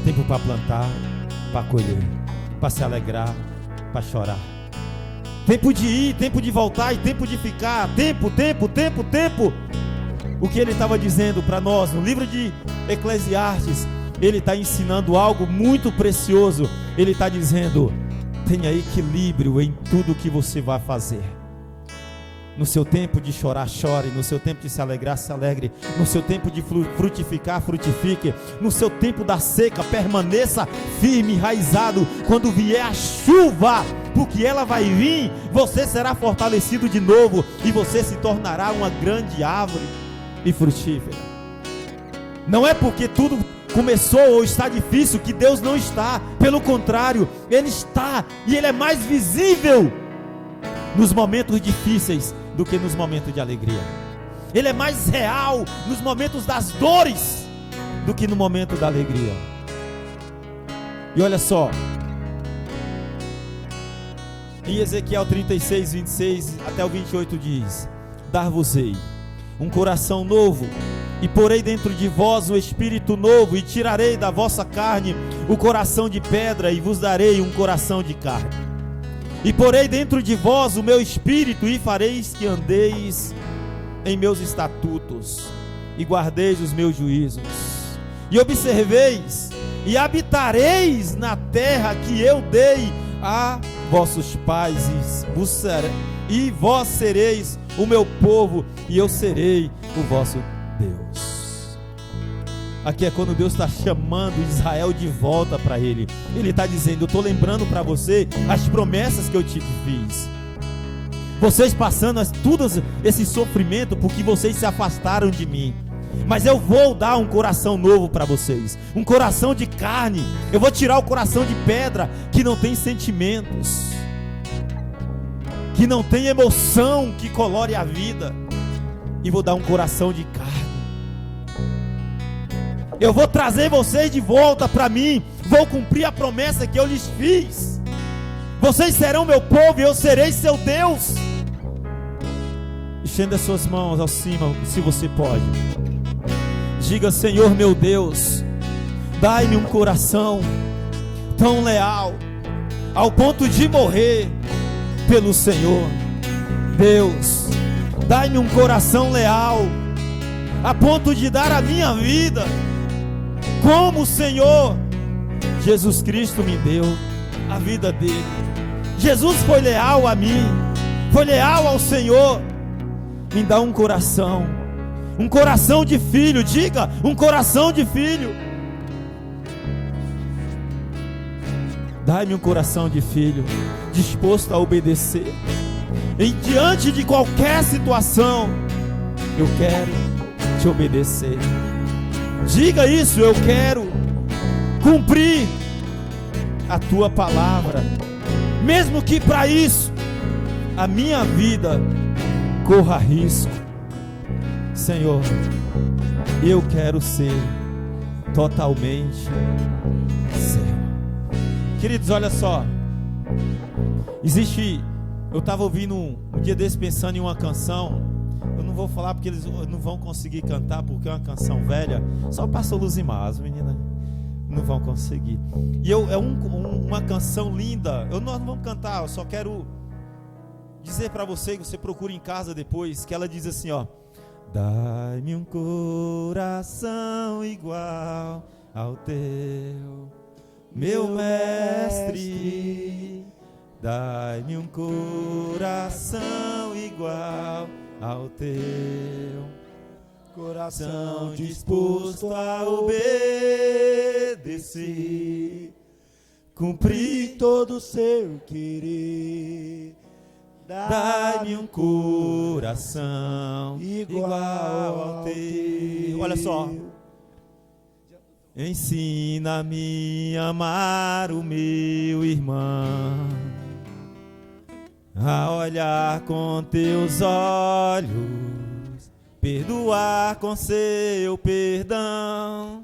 Tempo para plantar, para colher, para se alegrar, para chorar. Tempo de ir, tempo de voltar e tempo de ficar. Tempo. O que ele estava dizendo para nós no livro de Eclesiastes, ele está ensinando algo muito precioso. Ele está dizendo: tenha equilíbrio em tudo que você vai fazer. No seu tempo de chorar, chore. No seu tempo de se alegrar, se alegre. No seu tempo de frutificar, frutifique. No seu tempo da seca, permaneça firme, enraizado. Quando vier a chuva, porque ela vai vir, você será fortalecido de novo, e você se tornará uma grande árvore e frutífera. Não é porque tudo começou ou está difícil que Deus não está. Pelo contrário, Ele está, e Ele é mais visível nos momentos difíceis do que nos momentos de alegria. Ele é mais real nos momentos das dores do que no momento da alegria. E olha só, em Ezequiel 36, 26 até o 28 diz: dar-vos-ei um coração novo, e porei dentro de vós um espírito novo, e tirarei da vossa carne o coração de pedra, e vos darei um coração de carne. E porei dentro de vós o meu espírito, e fareis que andeis em meus estatutos, e guardeis os meus juízos, e observeis, e habitareis na terra que eu dei a vossos pais, e vós sereis o meu povo, e eu serei o vosso Deus. Aqui é quando Deus está chamando Israel de volta para Ele. Ele está dizendo: eu estou lembrando para você as promessas que eu te fiz. Vocês passando todo esse sofrimento porque vocês se afastaram de mim. Mas eu vou dar um coração novo para vocês, um coração de carne. Eu vou tirar o coração de pedra, que não tem sentimentos, que não tem emoção que colore a vida, e vou dar um coração de carne. Eu vou trazer vocês de volta para mim. Vou cumprir a promessa que eu lhes fiz. Vocês serão meu povo e eu serei seu Deus. Estenda as suas mãos ao cima, se você pode. Diga: Senhor meu Deus, dai-me um coração tão leal, ao ponto de morrer pelo Senhor. Deus, dai-me um coração leal, a ponto de dar a minha vida, como o Senhor Jesus Cristo me deu a vida dele. Jesus foi leal a mim, foi leal ao Senhor. Me dá um coração de filho. Diga: um coração de filho. Dai-me um coração de filho, disposto a obedecer em diante de qualquer situação. Eu quero te obedecer. Diga isso: eu quero cumprir a tua palavra, mesmo que para isso a minha vida corra risco. Senhor, eu quero ser totalmente seu. Queridos, olha só, eu estava ouvindo um dia desse, pensando em uma canção. Eu não vou falar porque eles não vão conseguir cantar, porque é uma canção velha. Só o pastor Luzimar, as meninas não vão conseguir. E é uma canção linda. Nós não vamos cantar, eu só quero dizer para você, que você procura em casa depois, que ela diz assim, ó: dai-me um coração igual ao teu, meu mestre. Dai-me um coração igual ao teu, coração disposto a obedecer, cumprir todo o seu querer. Dai-me um coração igual ao teu. Olha só. Ensina-me a amar o meu irmão, a olhar com teus olhos, perdoar com seu perdão.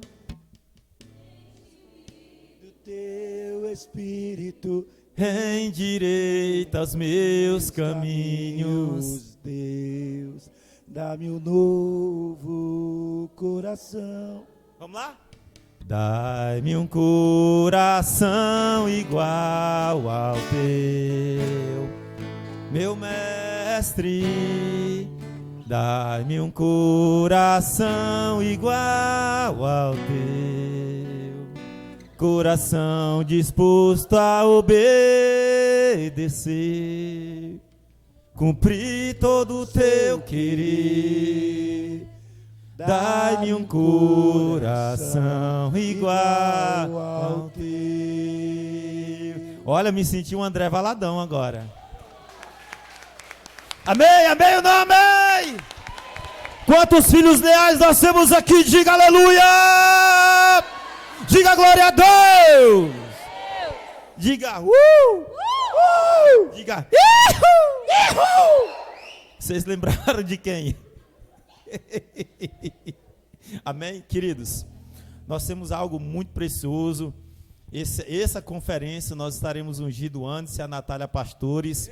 Do teu Espírito endireita os meus caminhos. Deus, dá-me um novo coração. Vamos lá? Dai-me um coração igual ao teu, meu mestre. Dai-me um coração igual ao teu, coração disposto a obedecer, cumprir todo o teu querer. Dai-me um coração igual ao teu. Olha, me senti um André Valadão agora. Amém, amém ou não amém? Quantos filhos leais nós temos aqui? Diga aleluia! Diga glória a Deus! Diga diga Vocês lembraram de quem? Amém, queridos? Nós temos algo muito precioso. Essa conferência nós estaremos ungindo antes e a Natália Pastores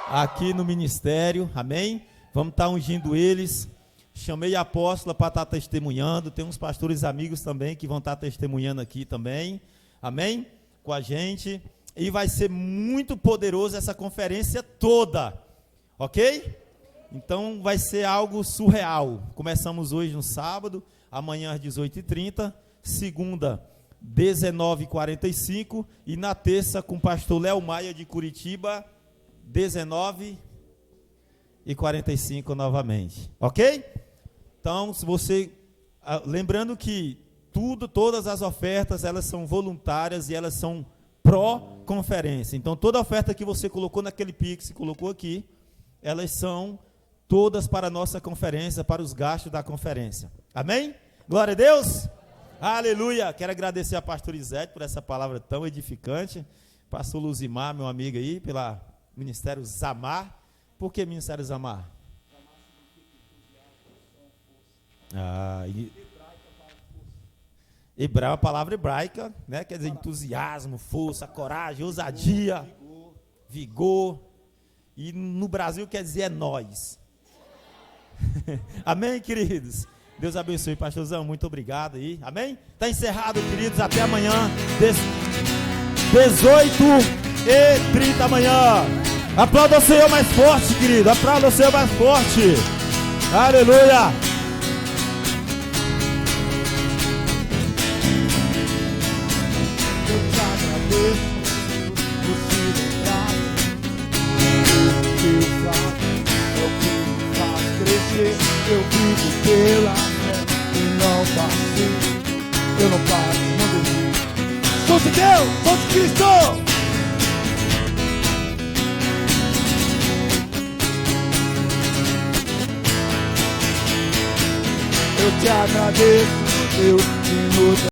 aqui no ministério, amém? Vamos estar ungindo eles. Chamei a apóstola para estar testemunhando. Tem uns pastores amigos também que vão estar testemunhando aqui também, amém? Com a gente. E vai ser muito poderoso essa conferência toda, ok? Então vai ser algo surreal. Começamos hoje no sábado, amanhã às 18h30, segunda 19h45 e na terça com o pastor Léo Maia de Curitiba, 19h45 novamente, ok? Então, se você, lembrando que todas as ofertas, elas são voluntárias e elas são pró-conferência. Então, toda oferta que você colocou naquele Pix, colocou aqui, elas são todas para a nossa conferência, para os gastos da conferência. Amém? Glória a Deus! Aleluia! Quero agradecer a pastora Isete por essa palavra tão edificante. Pastor Luzimar, meu amigo aí, pela Ministério Zamar. Por que Ministério Zamar? A palavra hebraica, né? Quer dizer entusiasmo, força, coragem, ousadia, vigor. E no Brasil quer dizer é nós. Amém, queridos? Deus abençoe, pastorzão, muito obrigado aí, amém? Está encerrado, queridos, até amanhã, 18h30 amanhã. Aplauda o Senhor mais forte, querido, aplauda o Senhor mais forte, aleluia. Eu te agradeço por se lembrar que eu faço é o que me faz crescer. Eu vivo pela fé e não passei. Eu não paro, não desisto. Sou de Deus, sou de Cristo. Eu te agradeço, Deus, Senhor.